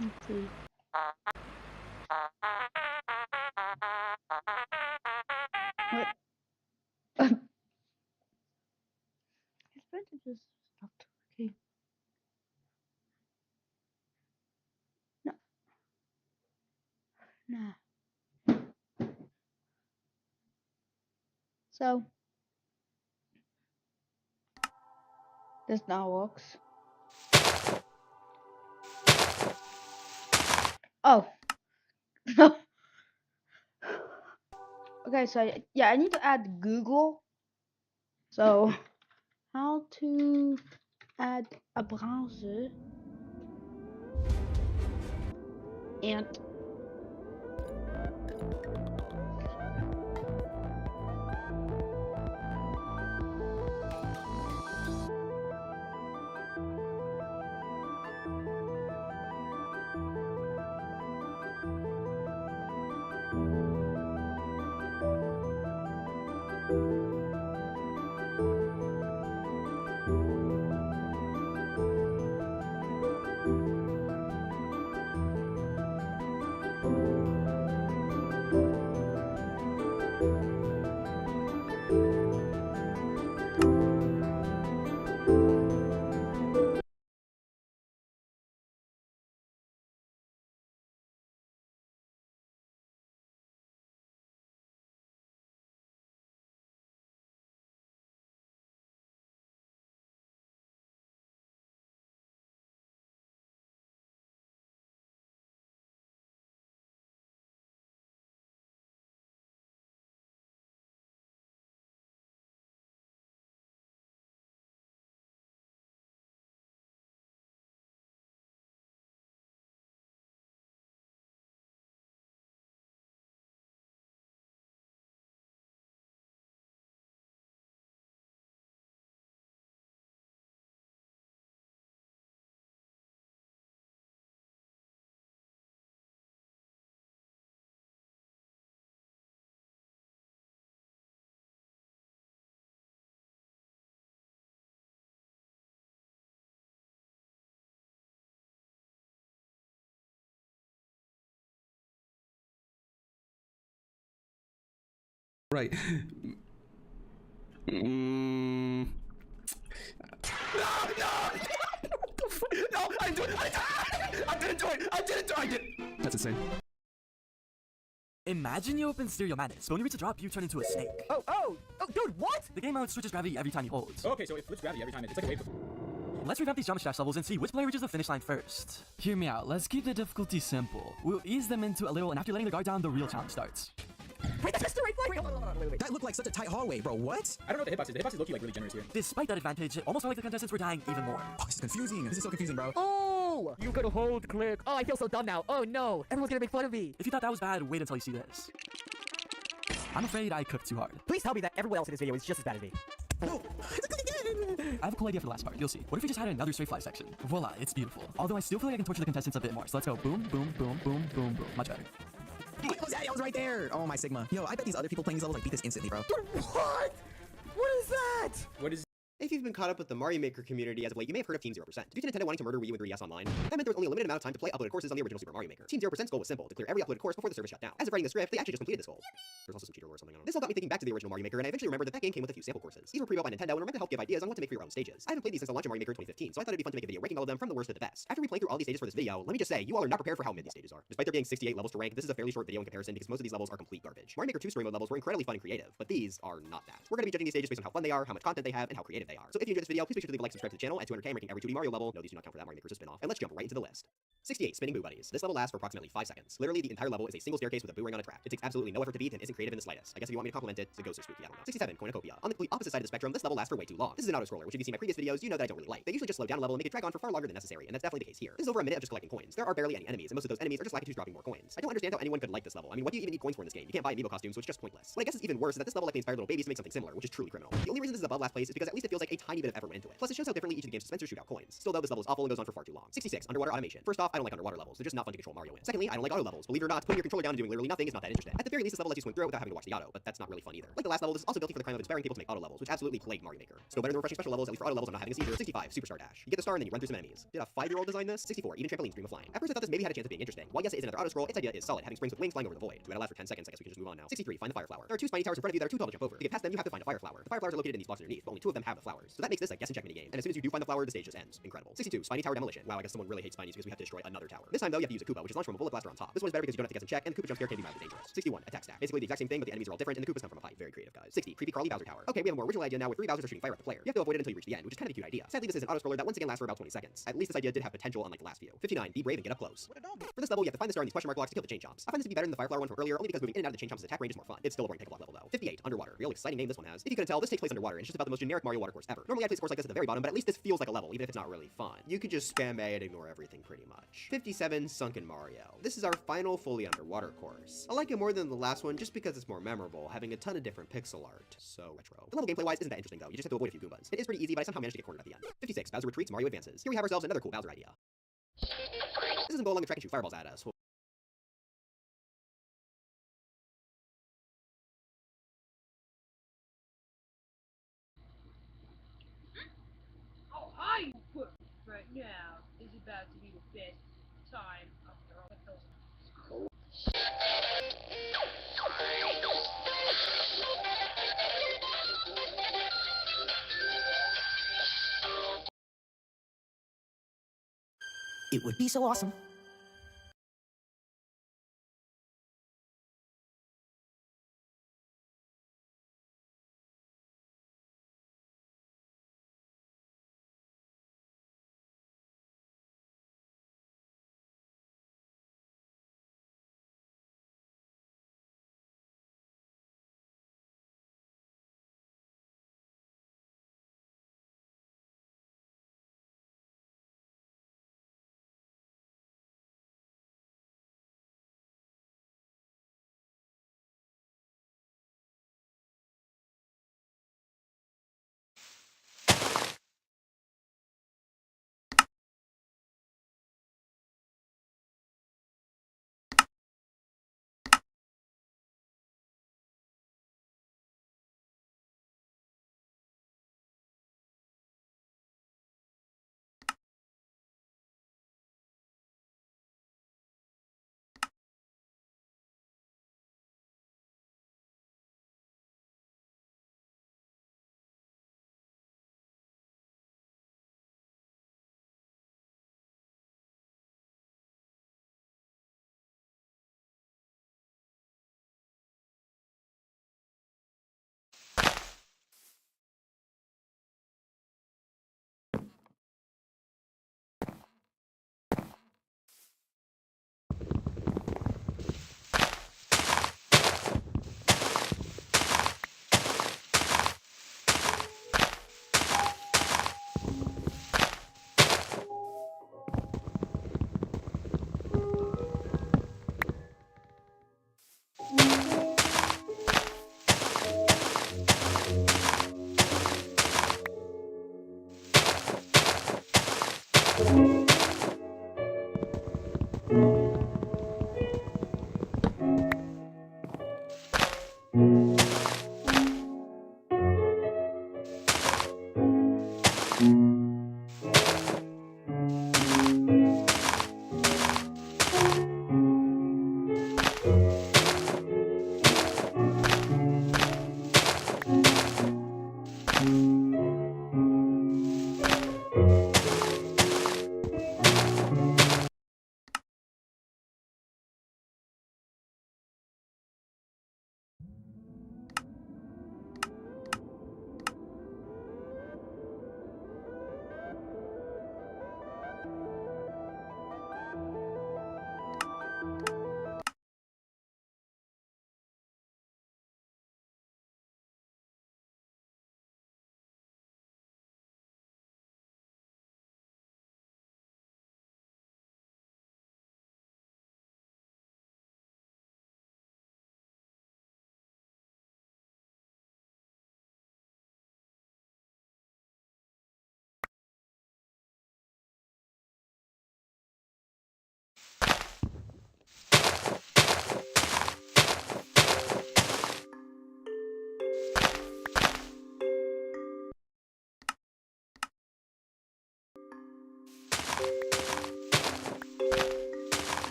Let's see. What? His printer just stopped. Okay. No. Nah. So this now works. Oh. Okay, so yeah, I need to add Google. So how to add a browser and Right. No, no! No, I didn't do it! I didn't do it! That's insane. Imagine you open Stereo Madness. When you reach a drop, you turn into a snake. Oh, dude, what? The game mode switches gravity every time you hold. Okay, so it flips gravity every time. It's like a wave. Let's revamp these Jump Stash levels and see which player reaches the finish line first. Hear me out. Let's keep the difficulty simple. We'll ease them into a little, and after letting the guard down, the real challenge starts. Wait, that's the right way! Wait. That looked like such a tight hallway, bro. What? I don't know what the hitbox is. The hitbox is low-key like really generous here. Despite that advantage, it almost felt like the contestants were dying even more. Oh, this is confusing. This is so confusing, bro. Oh! You could hold click. Oh, I feel so dumb now. Oh no. Everyone's gonna make fun of me. If you thought that was bad, wait until you see this. I'm afraid I cooked too hard. Please tell me that everyone else in this video is just as bad as me. No! I have a cool idea for the last part. You'll see. What if we just had another straight fly section? Voila, it's beautiful. Although I still feel like I can torture the contestants a bit more. So let's go boom, boom, boom, boom, boom, boom. Much better. What was that? I was right there. Oh, my Sigma. Yo, I bet these other people playing these levels like beat this instantly, bro. Dude, what? What is that? What is... If you've been caught up with the Mario Maker community as of late, you may have heard of Team 0%. Due to Nintendo wanting to murder Wii U and 3DS Online, that meant there was only a limited amount of time to play uploaded courses on the original Super Mario Maker. Team 0%'s goal was simple, to clear every uploaded course before the service shut down. As of writing the script, they actually just completed this goal. There's also some cheater or something on it. This all got me thinking back to the original Mario Maker, and I eventually remembered that game came with a few sample courses. These were pre-built by Nintendo and were meant to help give ideas on what to make for your own stages. I haven't played these since the launch of Mario Maker 2015, so I thought it'd be fun to make a video ranking all of them from the worst to the best. After replaying through all these stages for this video, let me just say, you all are not prepared for how mid these stages are. Despite there being 68 levels to rank, this is a fairly short video in comparison because most of these levels are complete garbage. Mario Maker 2 story mode levels were incredibly fun and creative, but these are not that. We're going to be judging these stages based on how fun they are, how much content they have, and how creative they are. So if you enjoyed this video, please make sure to leave a like, subscribe to the channel, at 200k, ranking every 2D Mario level. No, these do not count for that. Mario Maker's a spin-off. And let's jump right into the list. 68, Spinning Boo Buddies. This level lasts for approximately 5 seconds. Literally, the entire level is a single staircase with a boo ring on a track. It takes absolutely no effort to beat and isn't creative in the slightest. I guess if you want me to compliment it, the ghosts are spooky, I don't know. 67, Cornucopia. On the complete opposite side of the spectrum, this level lasts for way too long. This is an auto-scroller, which if you've seen my previous videos, you know that I don't really like. They usually just slow down a level and make it drag on for far longer than necessary, and that's definitely the case here. This is over a minute of just collecting coins. There are barely any enemies, and most of those enemies are just Lakitus dropping more coins. I don't understand how anyone could like this level. I mean, what do you even need coins for in this game? You can't buy amiibo costumes, so it's just pointless. What I guess is even worse is that this level likely inspired little babies to make something similar, which is truly criminal. The only reason this is above last place is because at least it feels like like a tiny bit of effort went into it. Plus, it shows how differently each of the game's dispensers shoot out coins. Still though, this level is awful and goes on for far too long. 66, underwater automation. First off, I don't like underwater levels. They're just not fun to control Mario in. Secondly, I don't like auto levels. Believe it or not, putting your controller down and doing literally nothing is not that interesting. At the very least, this level lets you swim through it without having to watch the auto, but that's not really fun either. Like the last level, this is also built for the crime of inspiring people to make auto levels, which absolutely plagued Mario Maker. Still better than refreshing special levels, at least for auto levels I'm not having a seizure. 65, Superstar Dash. You get the star and then you run through some enemies. Did a 5-year-old design this? 64, even trampolines dream of flying. At first I thought this maybe had a chance of being interesting. While yes, it is another auto scroll, its idea is solid, having springs with wings flying over the void. To last for 10 seconds, I guess we can just move on now. 63, find the fire flower. There are 2 spiny towers in front of you that are too tall to jump over. To get past them, you have to find a fire flower. The fire flowers are located in these blocks underneath, but only 2 of them have the flowers. So that makes this a guess and check minigame. And as soon as you do find the flower, the stage just ends. Incredible. 62, spiny tower demolition. Wow, I guess someone really hates spinies because we have to destroy another tower. This time though, you have to use a Koopa, which is launched from a bullet blaster on top. This one is better because you don't have to guess and check, and the Koopa jump scare can be mildly dangerous. 61, attack stack. Basically the exact same thing, but the enemies are all different, and the Koopas come from a pipe. Very creative, guys. 60, creepy crawly Bowser tower. Okay, we have a more original idea now, with 3 Bowsers are shooting fire at the player. You have to avoid it until you reach the end, which is kind of a cute idea. Sadly, this is an auto scroller that once again lasts for about 20 seconds. At least this idea did have potential, unlike the last few. 59, be brave and get up close. For this level, you have to find the star in these question mark blocks to kill the chain chomps. I find this to be better than the fire flower one from earlier, only because moving in and out of the chain chomps' attack range is more fun. It's still a boring pick-a-block level though. 58, underwater. Real exciting name this one has. If you couldn't tell, this takes place underwater, and it's just about the most generic Mario water course ever. Normally I place a course like this at the very bottom, but at least this feels like a level, even if it's not really fun. You could just spam A and ignore everything pretty much. 57, Sunken Mario. This is our final fully underwater course. I like it more than the last one just because it's more memorable, having a ton of different pixel art. So retro. The level gameplay-wise isn't that interesting though, you just have to avoid a few Goombas. It is pretty easy, but I somehow managed to get cornered at the end. 56, Bowser retreats, Mario advances. Here we have ourselves another cool Bowser idea. This isn't go along the track and shoot fireballs at us. Oh, hi, right now is about to be the best time after all those. It would be so awesome.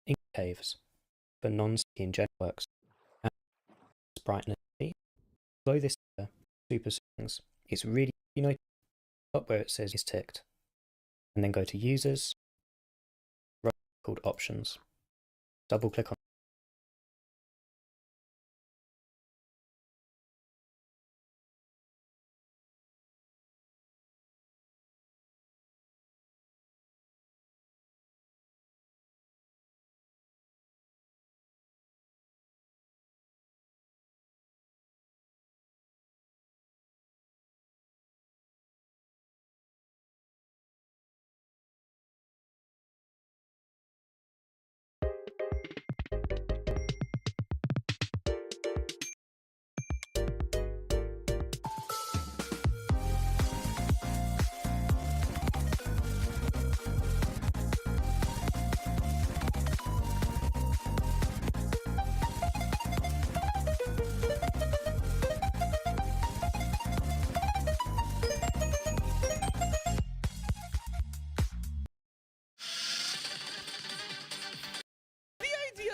Ink caves for non-sticky and jet works. And brightness. Although this super settings, it's really, you know, up where it says is ticked, and then go to users, called options. Double click on.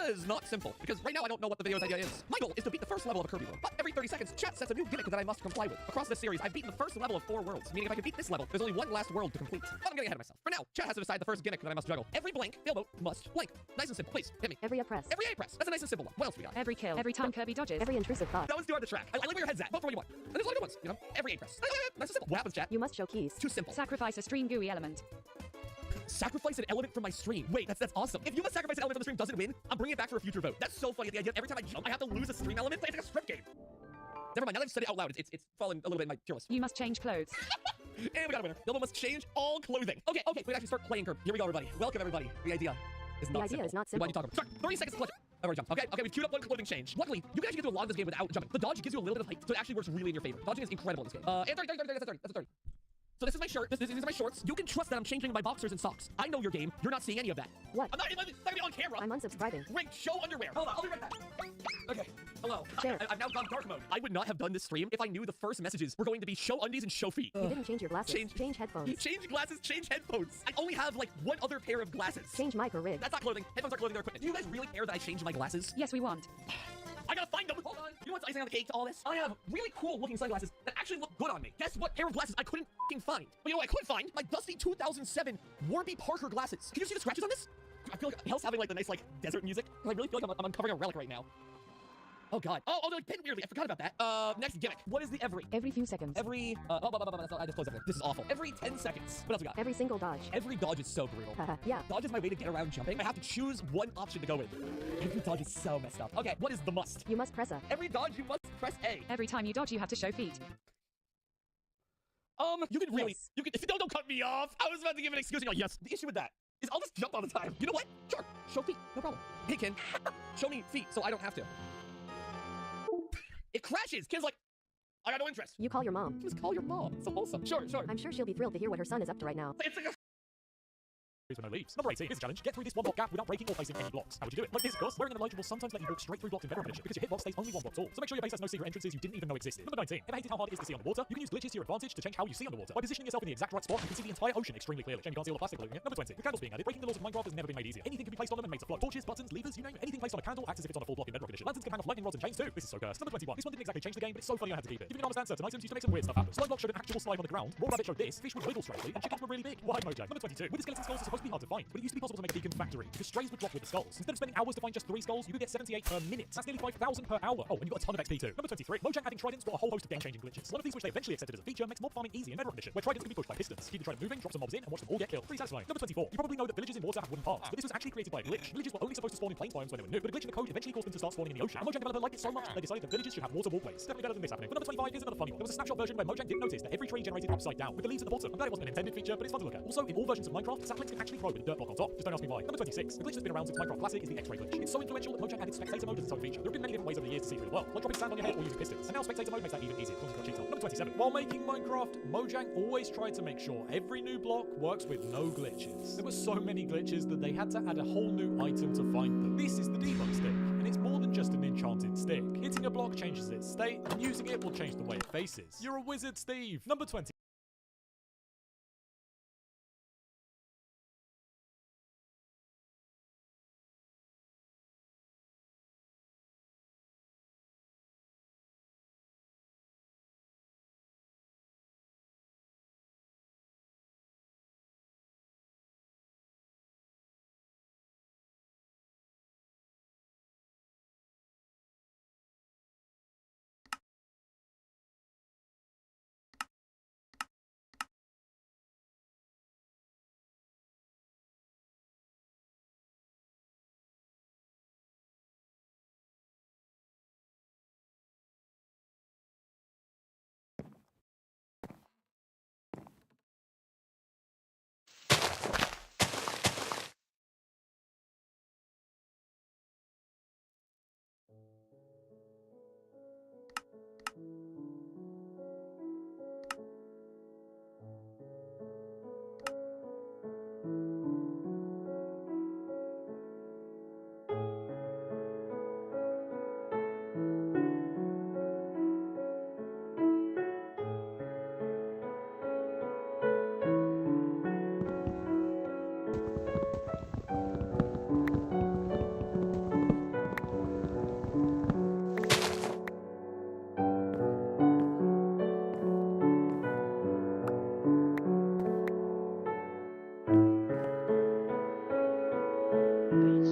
Is not simple, because right now I don't know what the video's idea is. My goal is to beat the first level of a Kirby world, but every 30 seconds, chat sets a new gimmick that I must comply with. Across this series, I've beaten the first level of 4 worlds, meaning if I can beat this level, there's only one last world to complete. But I'm getting ahead of myself. For now, chat has to decide the first gimmick that I must juggle. Every blink, Bilbo must blink. Nice and simple. Please, hit me. Every A press. Every A press. That's a nice and simple one. What else we got? Every kill. Every time Kirby dodges. Every intrusive thought. That one's too hard to track. I like where your head's at. Vote for what you want. And there's a lot of good ones, you know? Every A press. Nice and simple. What happens, chat? You must show keys. Too simple. Sacrifice a stream GUI element. Sacrifice an element from my stream. Wait, that's awesome. If you must sacrifice an element from the stream doesn't win, I'm bringing it back for a future vote. That's so funny. The idea every time I jump, I have to lose a stream element. It's like a script game. Never mind. Now that I've said it out loud, it's fallen a little bit in my tier list. You must change clothes. And we got a winner. Bilbo must change all clothing. Okay, we actually start playing Kirby. Here we go, everybody. Welcome, everybody. The idea is not simple. What are you talking about? Start. 30 seconds to pleasure. I've already jumped. Okay, we've queued up one clothing change. Luckily, you can actually get through a lot of this game without jumping. The dodge gives you a little bit of height, so it actually works really in your favor. Dodging is incredible in this game. And 30, that's a 30. So this is my shirt, these are my shorts. You can trust that I'm changing my boxers and socks. I know your game. You're not seeing any of that. What? I'm not even on camera. I'm unsubscribing. Rigged, show underwear. Hold on, I'll be right back. Okay, hello. Share. I've now gone dark mode. I would not have done this stream if I knew the first messages were going to be show undies and show feet. You didn't change your glasses. Change headphones. Change glasses, change headphones. I only have like one other pair of glasses. Change mic or rig. That's not clothing. Headphones are clothing, they're equipment. Do you guys really care that I change my glasses? Yes, we want. I gotta find them. Hold on. You know what's icing on the cake to all this? I have really cool looking sunglasses that actually look good on me. Guess what pair of glasses I couldn't f***ing find? But you know what I could find? My dusty 2007 Warby Parker glasses. Can you see the scratches on this? I feel like Hell's having like the nice like desert music. I really feel like I'm uncovering a relic right now. Oh god. Oh, they're like pinned weirdly. I forgot about that. Next gimmick. What is the every? Every few seconds. Every, that's not, I just closed everything. This is awful. Every 10 seconds. What else we got? Every single dodge. Every dodge is so brutal. Yeah. Dodge is my way to get around jumping. I have to choose one option to go with. Every dodge is so messed up. Okay, what is the must? You must press A. Every dodge, you must press A. Every time you dodge, you have to show feet. You can really, you can, don't cut me off. I was about to give an excuse. Yes. The issue with that is I'll just jump all the time. You know what? Sure. Show feet. No problem. Hey, Ken. Show me feet so I don't have to. It crashes. Ken's like, I got no interest. You call your mom. Just call your mom. It's so wholesome. Sure. I'm sure she'll be thrilled to hear what her son is up to right now. It's like a with no leaves. Number 18, here's a challenge. Get through this one block gap without breaking or placing any blocks. How would you do it? Like this, of course. Wearing an emoji will sometimes let you walk straight through blocks in better condition because your hitbox stays only one block tall. So make sure your base has no secret entrances you didn't even know existed. Number 19, ever hated how hard it is to see underwater? You can use glitches to your advantage to change how you see underwater. By positioning yourself in the exact right spot, you can see the entire ocean extremely clearly. Shame you can't see all the plastic floating here. Number 20, with candles being added, breaking the laws of Minecraft has never been made easier. Anything can be placed on them and made to float. Torches, buttons, levers, you name it. Anything placed on a candle acts as if it's on a full block in bedrock condition. Lanterns can hang off lightning rods and chains too. This is so cursed. Number 21, this one didn't exactly change the game, but it's so funny I had to keep it. Giving an honest answer, certain items used to make some weird stuff happen. Slime block showed an actual slime on the ground. Raw rabbit showed this. Fish would wiggle strangely, and chickens were really big. Why Mojang? Number 22, with the skeleton skulls supposed to be hard to find, but it used to be possible to make Beacon Factory, because strays would drop with the skulls. Instead of spending hours to find just 3 skulls, you could get 78 per minute. That's nearly 5,000 per hour. Oh, and you got a ton of XP too. Number 23. Mojang adding tridents got a whole host of game-changing glitches. One of these, which they eventually accepted as a feature, makes mob farming easy in Bedrock Edition, where tridents can be pushed by pistons. Keep the trident moving, drop some mobs in, and watch them all get killed. Pretty satisfying. Number 24. You probably know that villages in Warzone have wooden paths, but this was actually created by a glitch. Villages were only supposed to spawn in plains biomes when they were new, but a glitch in the code eventually caused them to start spawning in the ocean. And Mojang developer liked it so much, they decided that villages should have water walkways. Definitely better than this happening. But number 25 is another funny one. There was a snapshot version where Mojang didn't notice that every tree generated upside down, with the leaves at the bottom. I'm glad it wasn't an intended feature, but it's fun to look at. Also, in all versions of Minecraft, saplings can actually grow with a dirt block on top. Just don't ask me why. Number 26. The glitch that's been around since Minecraft Classic is the X-ray glitch. It's so influential that Mojang added spectator mode as its own feature. There have been many different ways over the years to see through the world, like dropping sand on your head or using pistons. And now spectator mode makes that even easier. Number 27. While making Minecraft, Mojang always tried to make sure every new block works with no glitches. There were so many glitches that they had to add a whole new item to find them. This is the debug stick, and it's more than just an enchanted stick. Hitting a block changes its state, and using it will change the way it faces. You're a wizard, Steve. Number 20.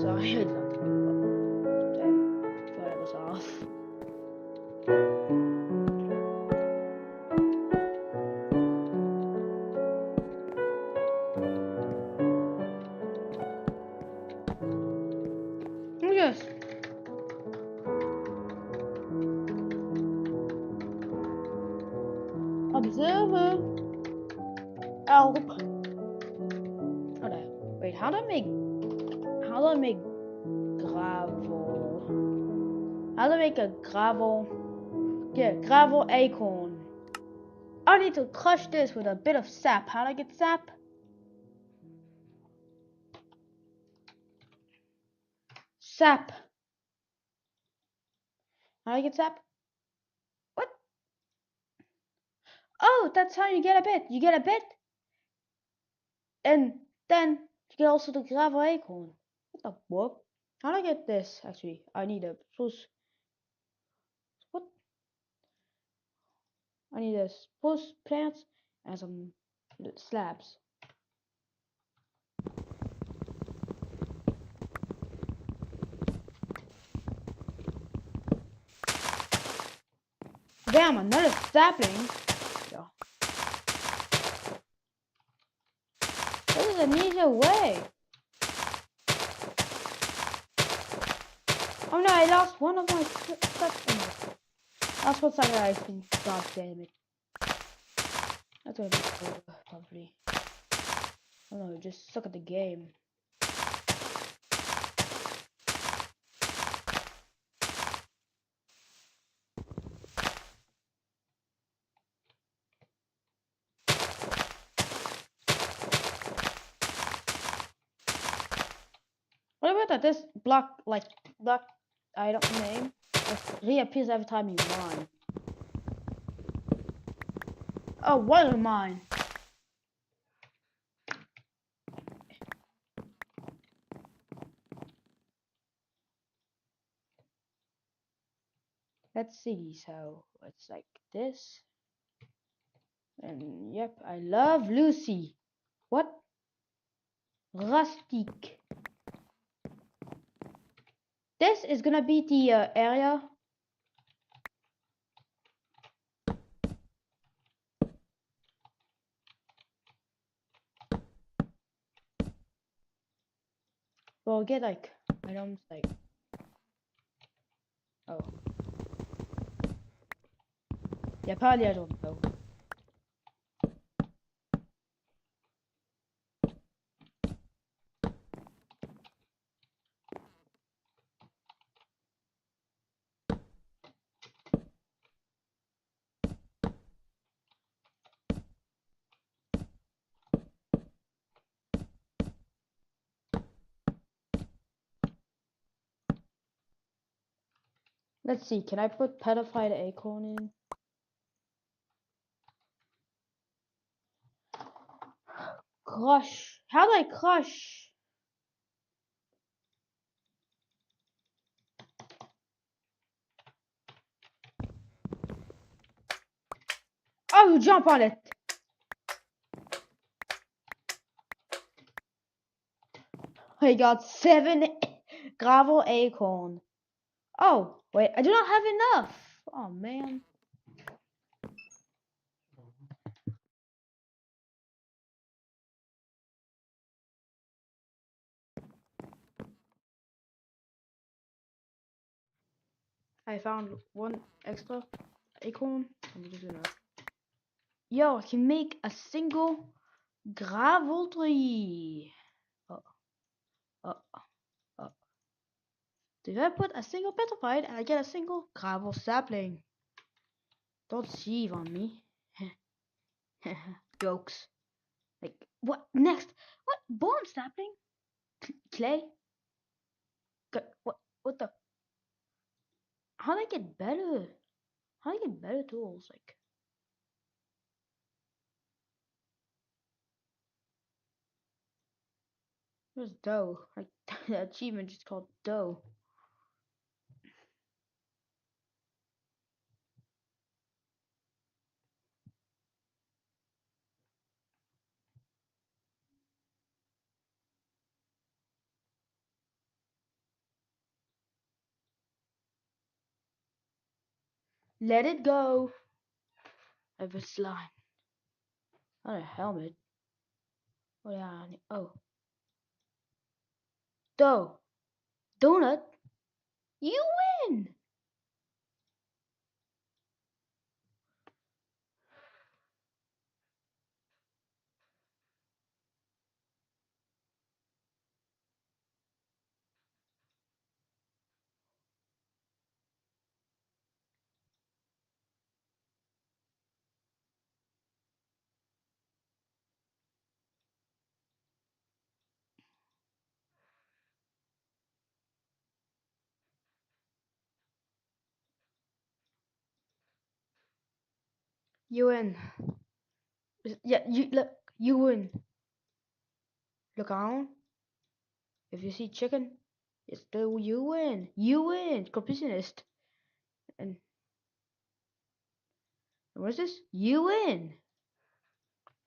Sorry, I'd love to do that. Thought it was off. Yes. Observer. Help. Okay. Wait, how do I make gravel? How do I make a gravel? Yeah, gravel acorn. I need to crush this with a bit of sap. How do I get sap? Sap. How do I get sap? What? Oh, that's how you get a bit. You get a bit, and then you get also the gravel acorn. What the fuck? How do I get this? Actually, I need a spruce. What? I need a spruce plants and some slabs. Damn, another sapling. Yeah. This is an easier way. Oh no, I lost one of my stuff. That's what's like, I think. God damn it. That's gonna be cool, probably. Oh no, just suck at the game. What about that this block item name reappears every time you mine? Oh, what a mine! Let's see, so it's like this. And yep, I love Lucy. What? Rustic. This is gonna be the area. We'll get like items like, oh yeah, probably I don't know. Let's see, can I put petrified acorn in? Crush. How do I crush? Oh, you jump on it. I got 7 gravel acorn. Oh, wait, I do not have enough. Oh, man. I found 1 extra acorn. I'm just gonna... Yo, I can make a single gravel tree. Oh, oh, oh. Did I put a single petrified and I get a single gravel sapling? Don't deceive on me. Jokes. Like, what next? What? Bone sapling? Clay? What the? How do I get better? How do I get better tools? Like, where's dough? Like, the achievement just called dough. Let it go. I have a slime. Not a helmet. Oh yeah. Oh. Dough. Donut. You win. You win. Yeah, you look. You win. Look around. If you see chicken, it's still you win. You win. Completionist. And what is this? You win.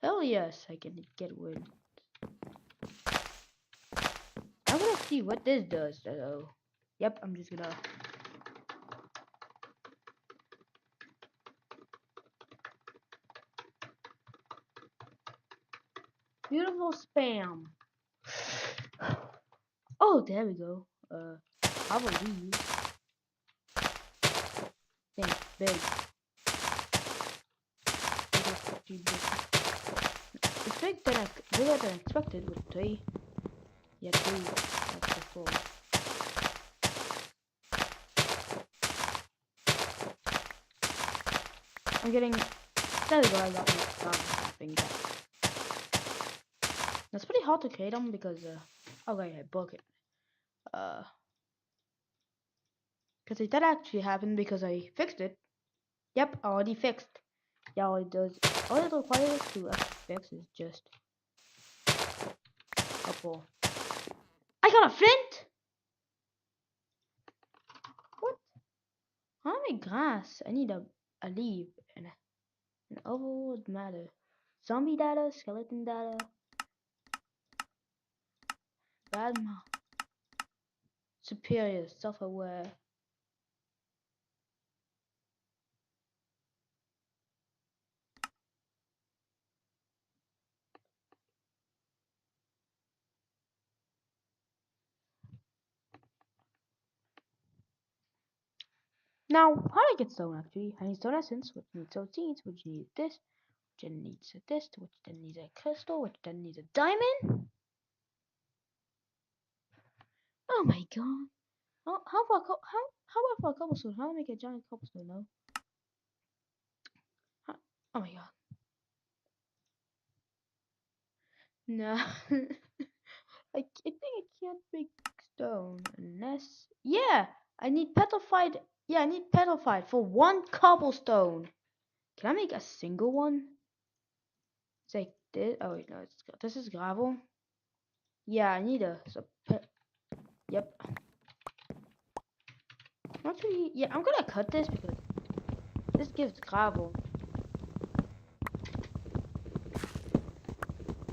Hell yes, I can get win. I'm gonna see what this does though. Yep, I'm just gonna. Beautiful spam. Oh, there we go. I believe. Think big. It's bigger than expected with 3. Yeah, 3. That's the 4. I'm getting. There we go. I got my snapping back. That's pretty hard to create them because okay, I broke it. Because that actually happened because I fixed it. Yep, already fixed. Yeah, all it does, all it requires to fix is just a pull. I got a flint. What? How many grass? I need a leaf and an overworld matter. Zombie data, skeleton data. grandma. Superior, self-aware. Now, how do I get stone actually? I need stone essence, which needs stone seeds, which needs this, which then needs this, which then needs a crystal, which then needs a diamond. Oh my god. How about for a cobblestone? How do I make a giant cobblestone though? Oh my god. No. I think I can't make stone unless... Yeah! I need petrified... Yeah, I need petrified for 1 cobblestone. Can I make a single one? It's like this. Oh wait, no, this is gravel. Yeah, I need a... Yep. Actually, yeah, I'm gonna cut this because this gives gravel.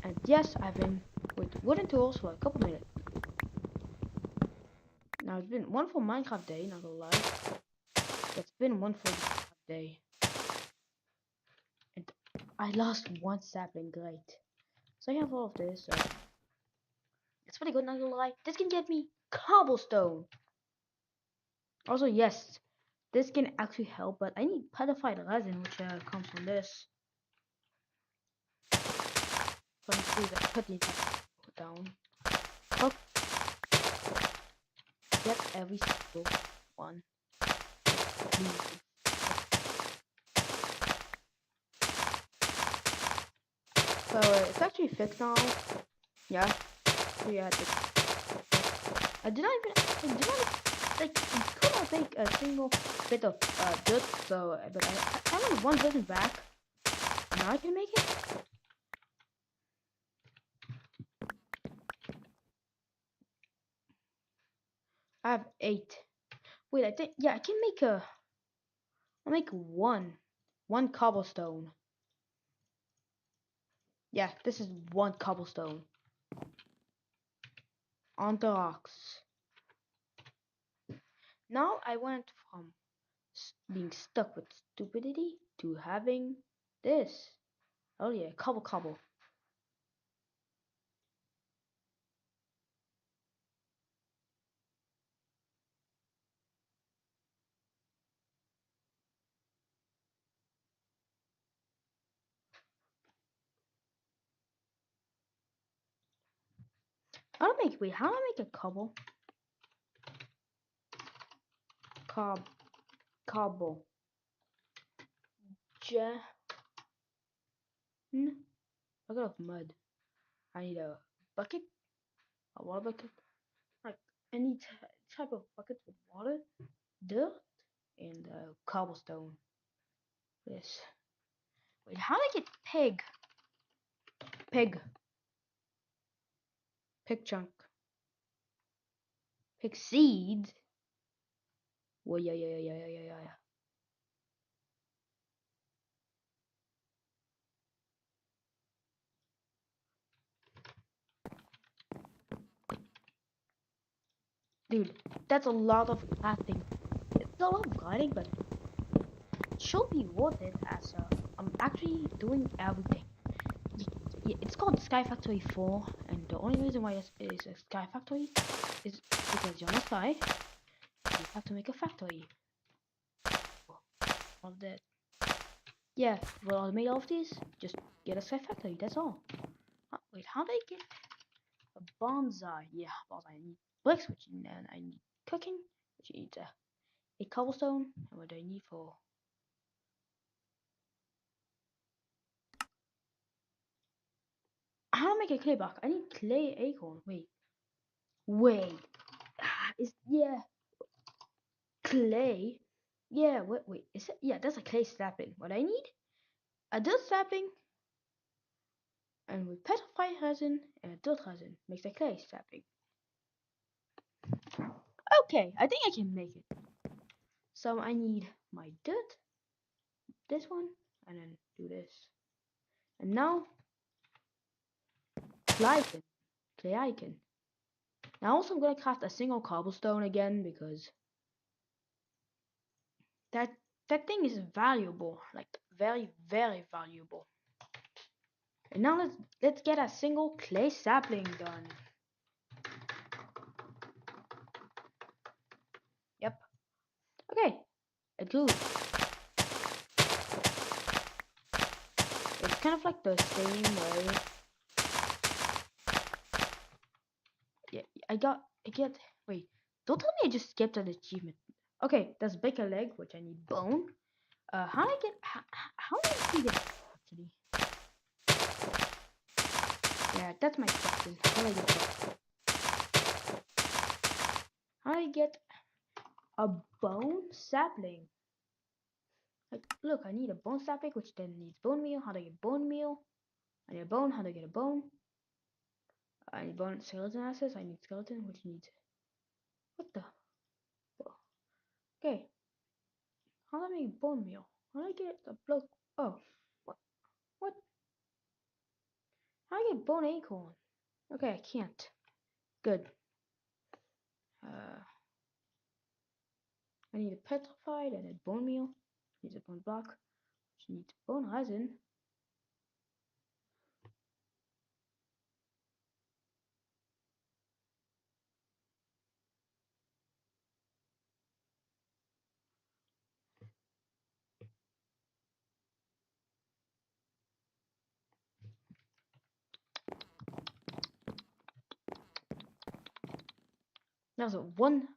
And yes, I've been with wooden tools for a couple minutes. Now it's been one full Minecraft day, not gonna lie. It's been one full Minecraft day. And I lost 1 sapling, great. So I have all of this, so it's pretty good, not gonna lie. This can get me cobblestone. Also, yes, this can actually help, but I need petrified resin, which comes from this. So I need to put these down. Cook. Get every single one. So it's actually fixed now. Yeah. So yeah, I did not like, I could not make a single bit of dirt, so, but I only 1 person back. Now I can make it. I have 8. Wait, I think, yeah, I can make I'll make 1 cobblestone. Yeah, this is 1 cobblestone. On the rocks. Now I went from being stuck with stupidity to having this. Oh yeah, cobble. How do I make a cobble? Cobble. Bucket of mud. I need a bucket, a water bucket, like any type of bucket with water, dirt, and cobblestone. This. Wait, how do I get pig? Pig chunk. Pig seeds. Well, yeah. Dude, that's a lot of grinding. It's a lot of grinding, but it should be worth it as I'm actually doing everything. It's called Sky Factory 4, and the only reason why it is a Sky Factory is because you're on the sky. You have to make a factory. Of that. Yeah, well, I'll make all of these. Just get a Sky Factory, that's all. Wait, how do I get a bonsai? Yeah, bonsai. I need bricks, which I need cooking, which needs a cobblestone, and what do I need for... How do I make a clay block? I need clay acorn. Wait. Yeah. Clay. Yeah. Wait. Is it? Yeah, that's a clay sapling. What I need? A dirt sapling. And with petrified resin and a dirt resin makes a clay sapling. Okay, I think I can make it. So I need my dirt, this one, and then do this. And now clay icon. Now also I'm gonna craft a single cobblestone again because that thing is valuable, like very valuable. And now let's get a single clay sapling done. Yep. Okay. It's good. It's kind of like the same way. Yeah, I get. Wait, don't tell me I just skipped an achievement. Okay, that's bake a leg, which I need bone. How do I get? How do I get actually? Yeah, that's my question. How do I get that? How do I get a bone sapling? Like, look, I need a bone sapling, which then needs bone meal. How do I get bone meal? I need a bone. How do I get a bone? I need bone skeleton assets. I need skeleton, which needs. What the? Okay. How do I make bone meal? How do I get a block? Oh, what? What? How do I get bone acorn? Okay, I can't. Good. I need a petrified and a bone meal. Needs a bone block. Which needs bone resin. There's a 1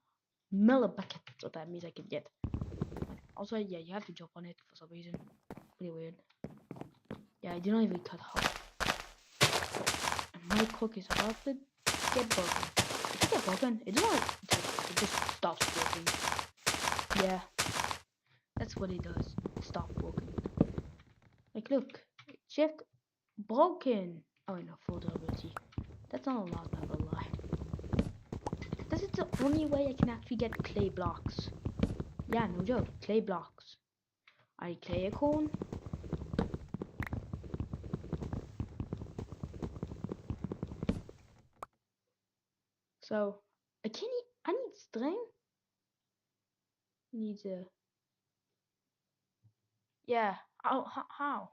millibucket, so that means I can get. Also, yeah, you have to jump on it for some reason. Pretty weird. Yeah, I did not even cut half. And my cook is about to get broken. If it get broken, it doesn't. It just stops working. Yeah, that's what it does. Stop working. Like, look, shift broken. Oh no, full durability. That's not a lot, not gonna lie. This is the only way I can actually get clay blocks. Yeah, no joke, clay blocks. I need clay acorn. So I can't. I need string. Needs a. Yeah. How? How?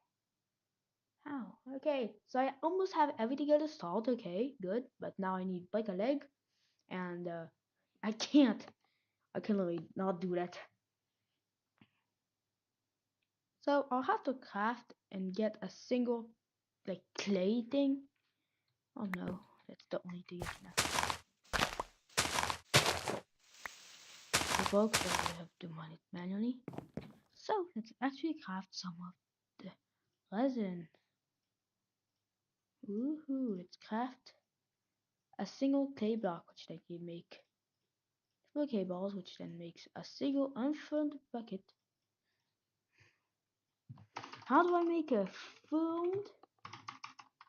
Okay. So I almost have everything at the start. Okay, good. But now I need like a leg, and I can't. I can literally not do that. So I'll have to craft and get a single like clay thing. Oh no, that's the only thing I can actually. The bulk that I have to mine it manually. So let's actually craft some of the resin. Woohoo! Let's craft a single clay block, which then can make full clay balls, which then makes a single unfilled bucket. How do I make a filled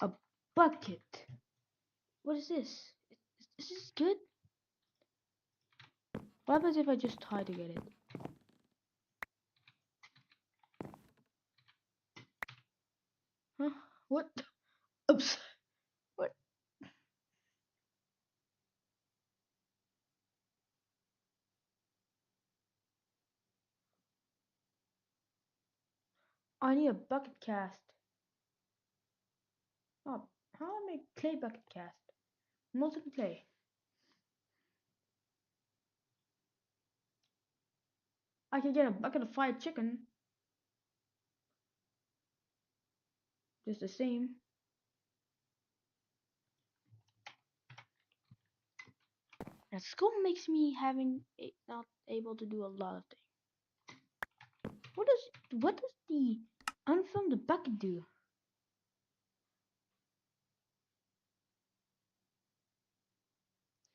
a bucket? What is this? Is this good? What happens if I just try to get it? Huh? What? Oops. What? I need a bucket cast. Oh, how do I make clay bucket cast? Molten clay. I can get a bucket of fried chicken. Just the same. And school makes me not able to do a lot of things. What does the unfilmed bucket do?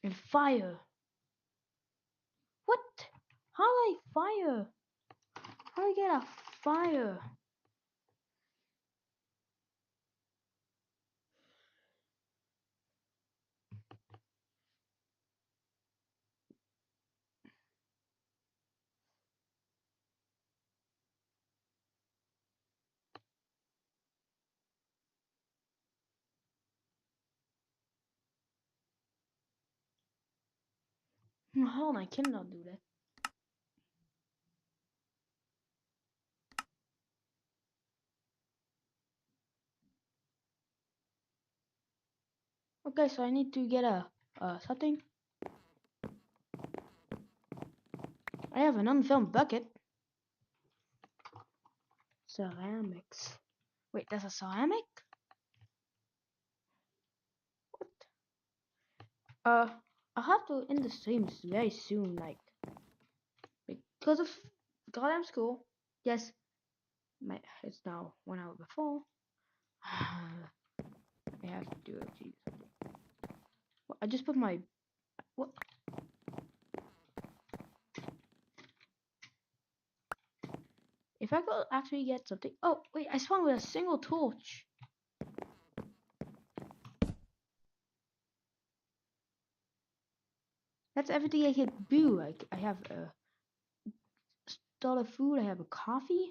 And fire. What? How do I fire? How do I get a fire? Hold on, I cannot do that. Okay, so I need to get a something. I have an unfilled bucket. Ceramics. Wait, there's a ceramic? I'll have to end the streams very soon, like because of goddamn school. Yes, it's now 1 hour before. I have to do it. Well, I just put my what? If I could actually get something. Oh wait, I spawned with a single torch. That's everything I can do. Like I have a stall of food. I have a coffee.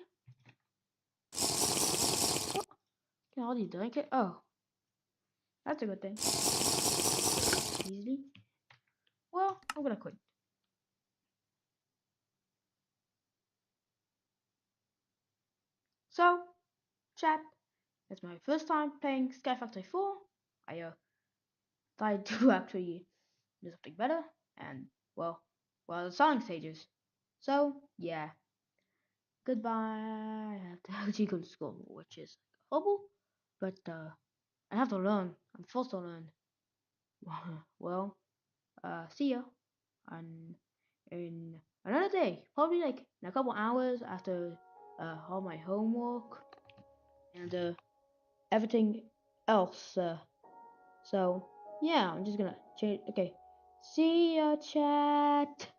Oh, can I already drink it? Oh, that's a good thing. Easily. Well, I'm gonna quit. So, chat. It's my first time playing Sky Factory 4. I tried to actually do something better, and well, the song stages. So yeah, goodbye. I have to actually go to school, which is horrible, but I have to learn. I'm forced to learn. Well, see ya, and in another day, probably like in a couple hours after all my homework and everything else. So yeah, I'm just gonna change. Okay, see ya, chat.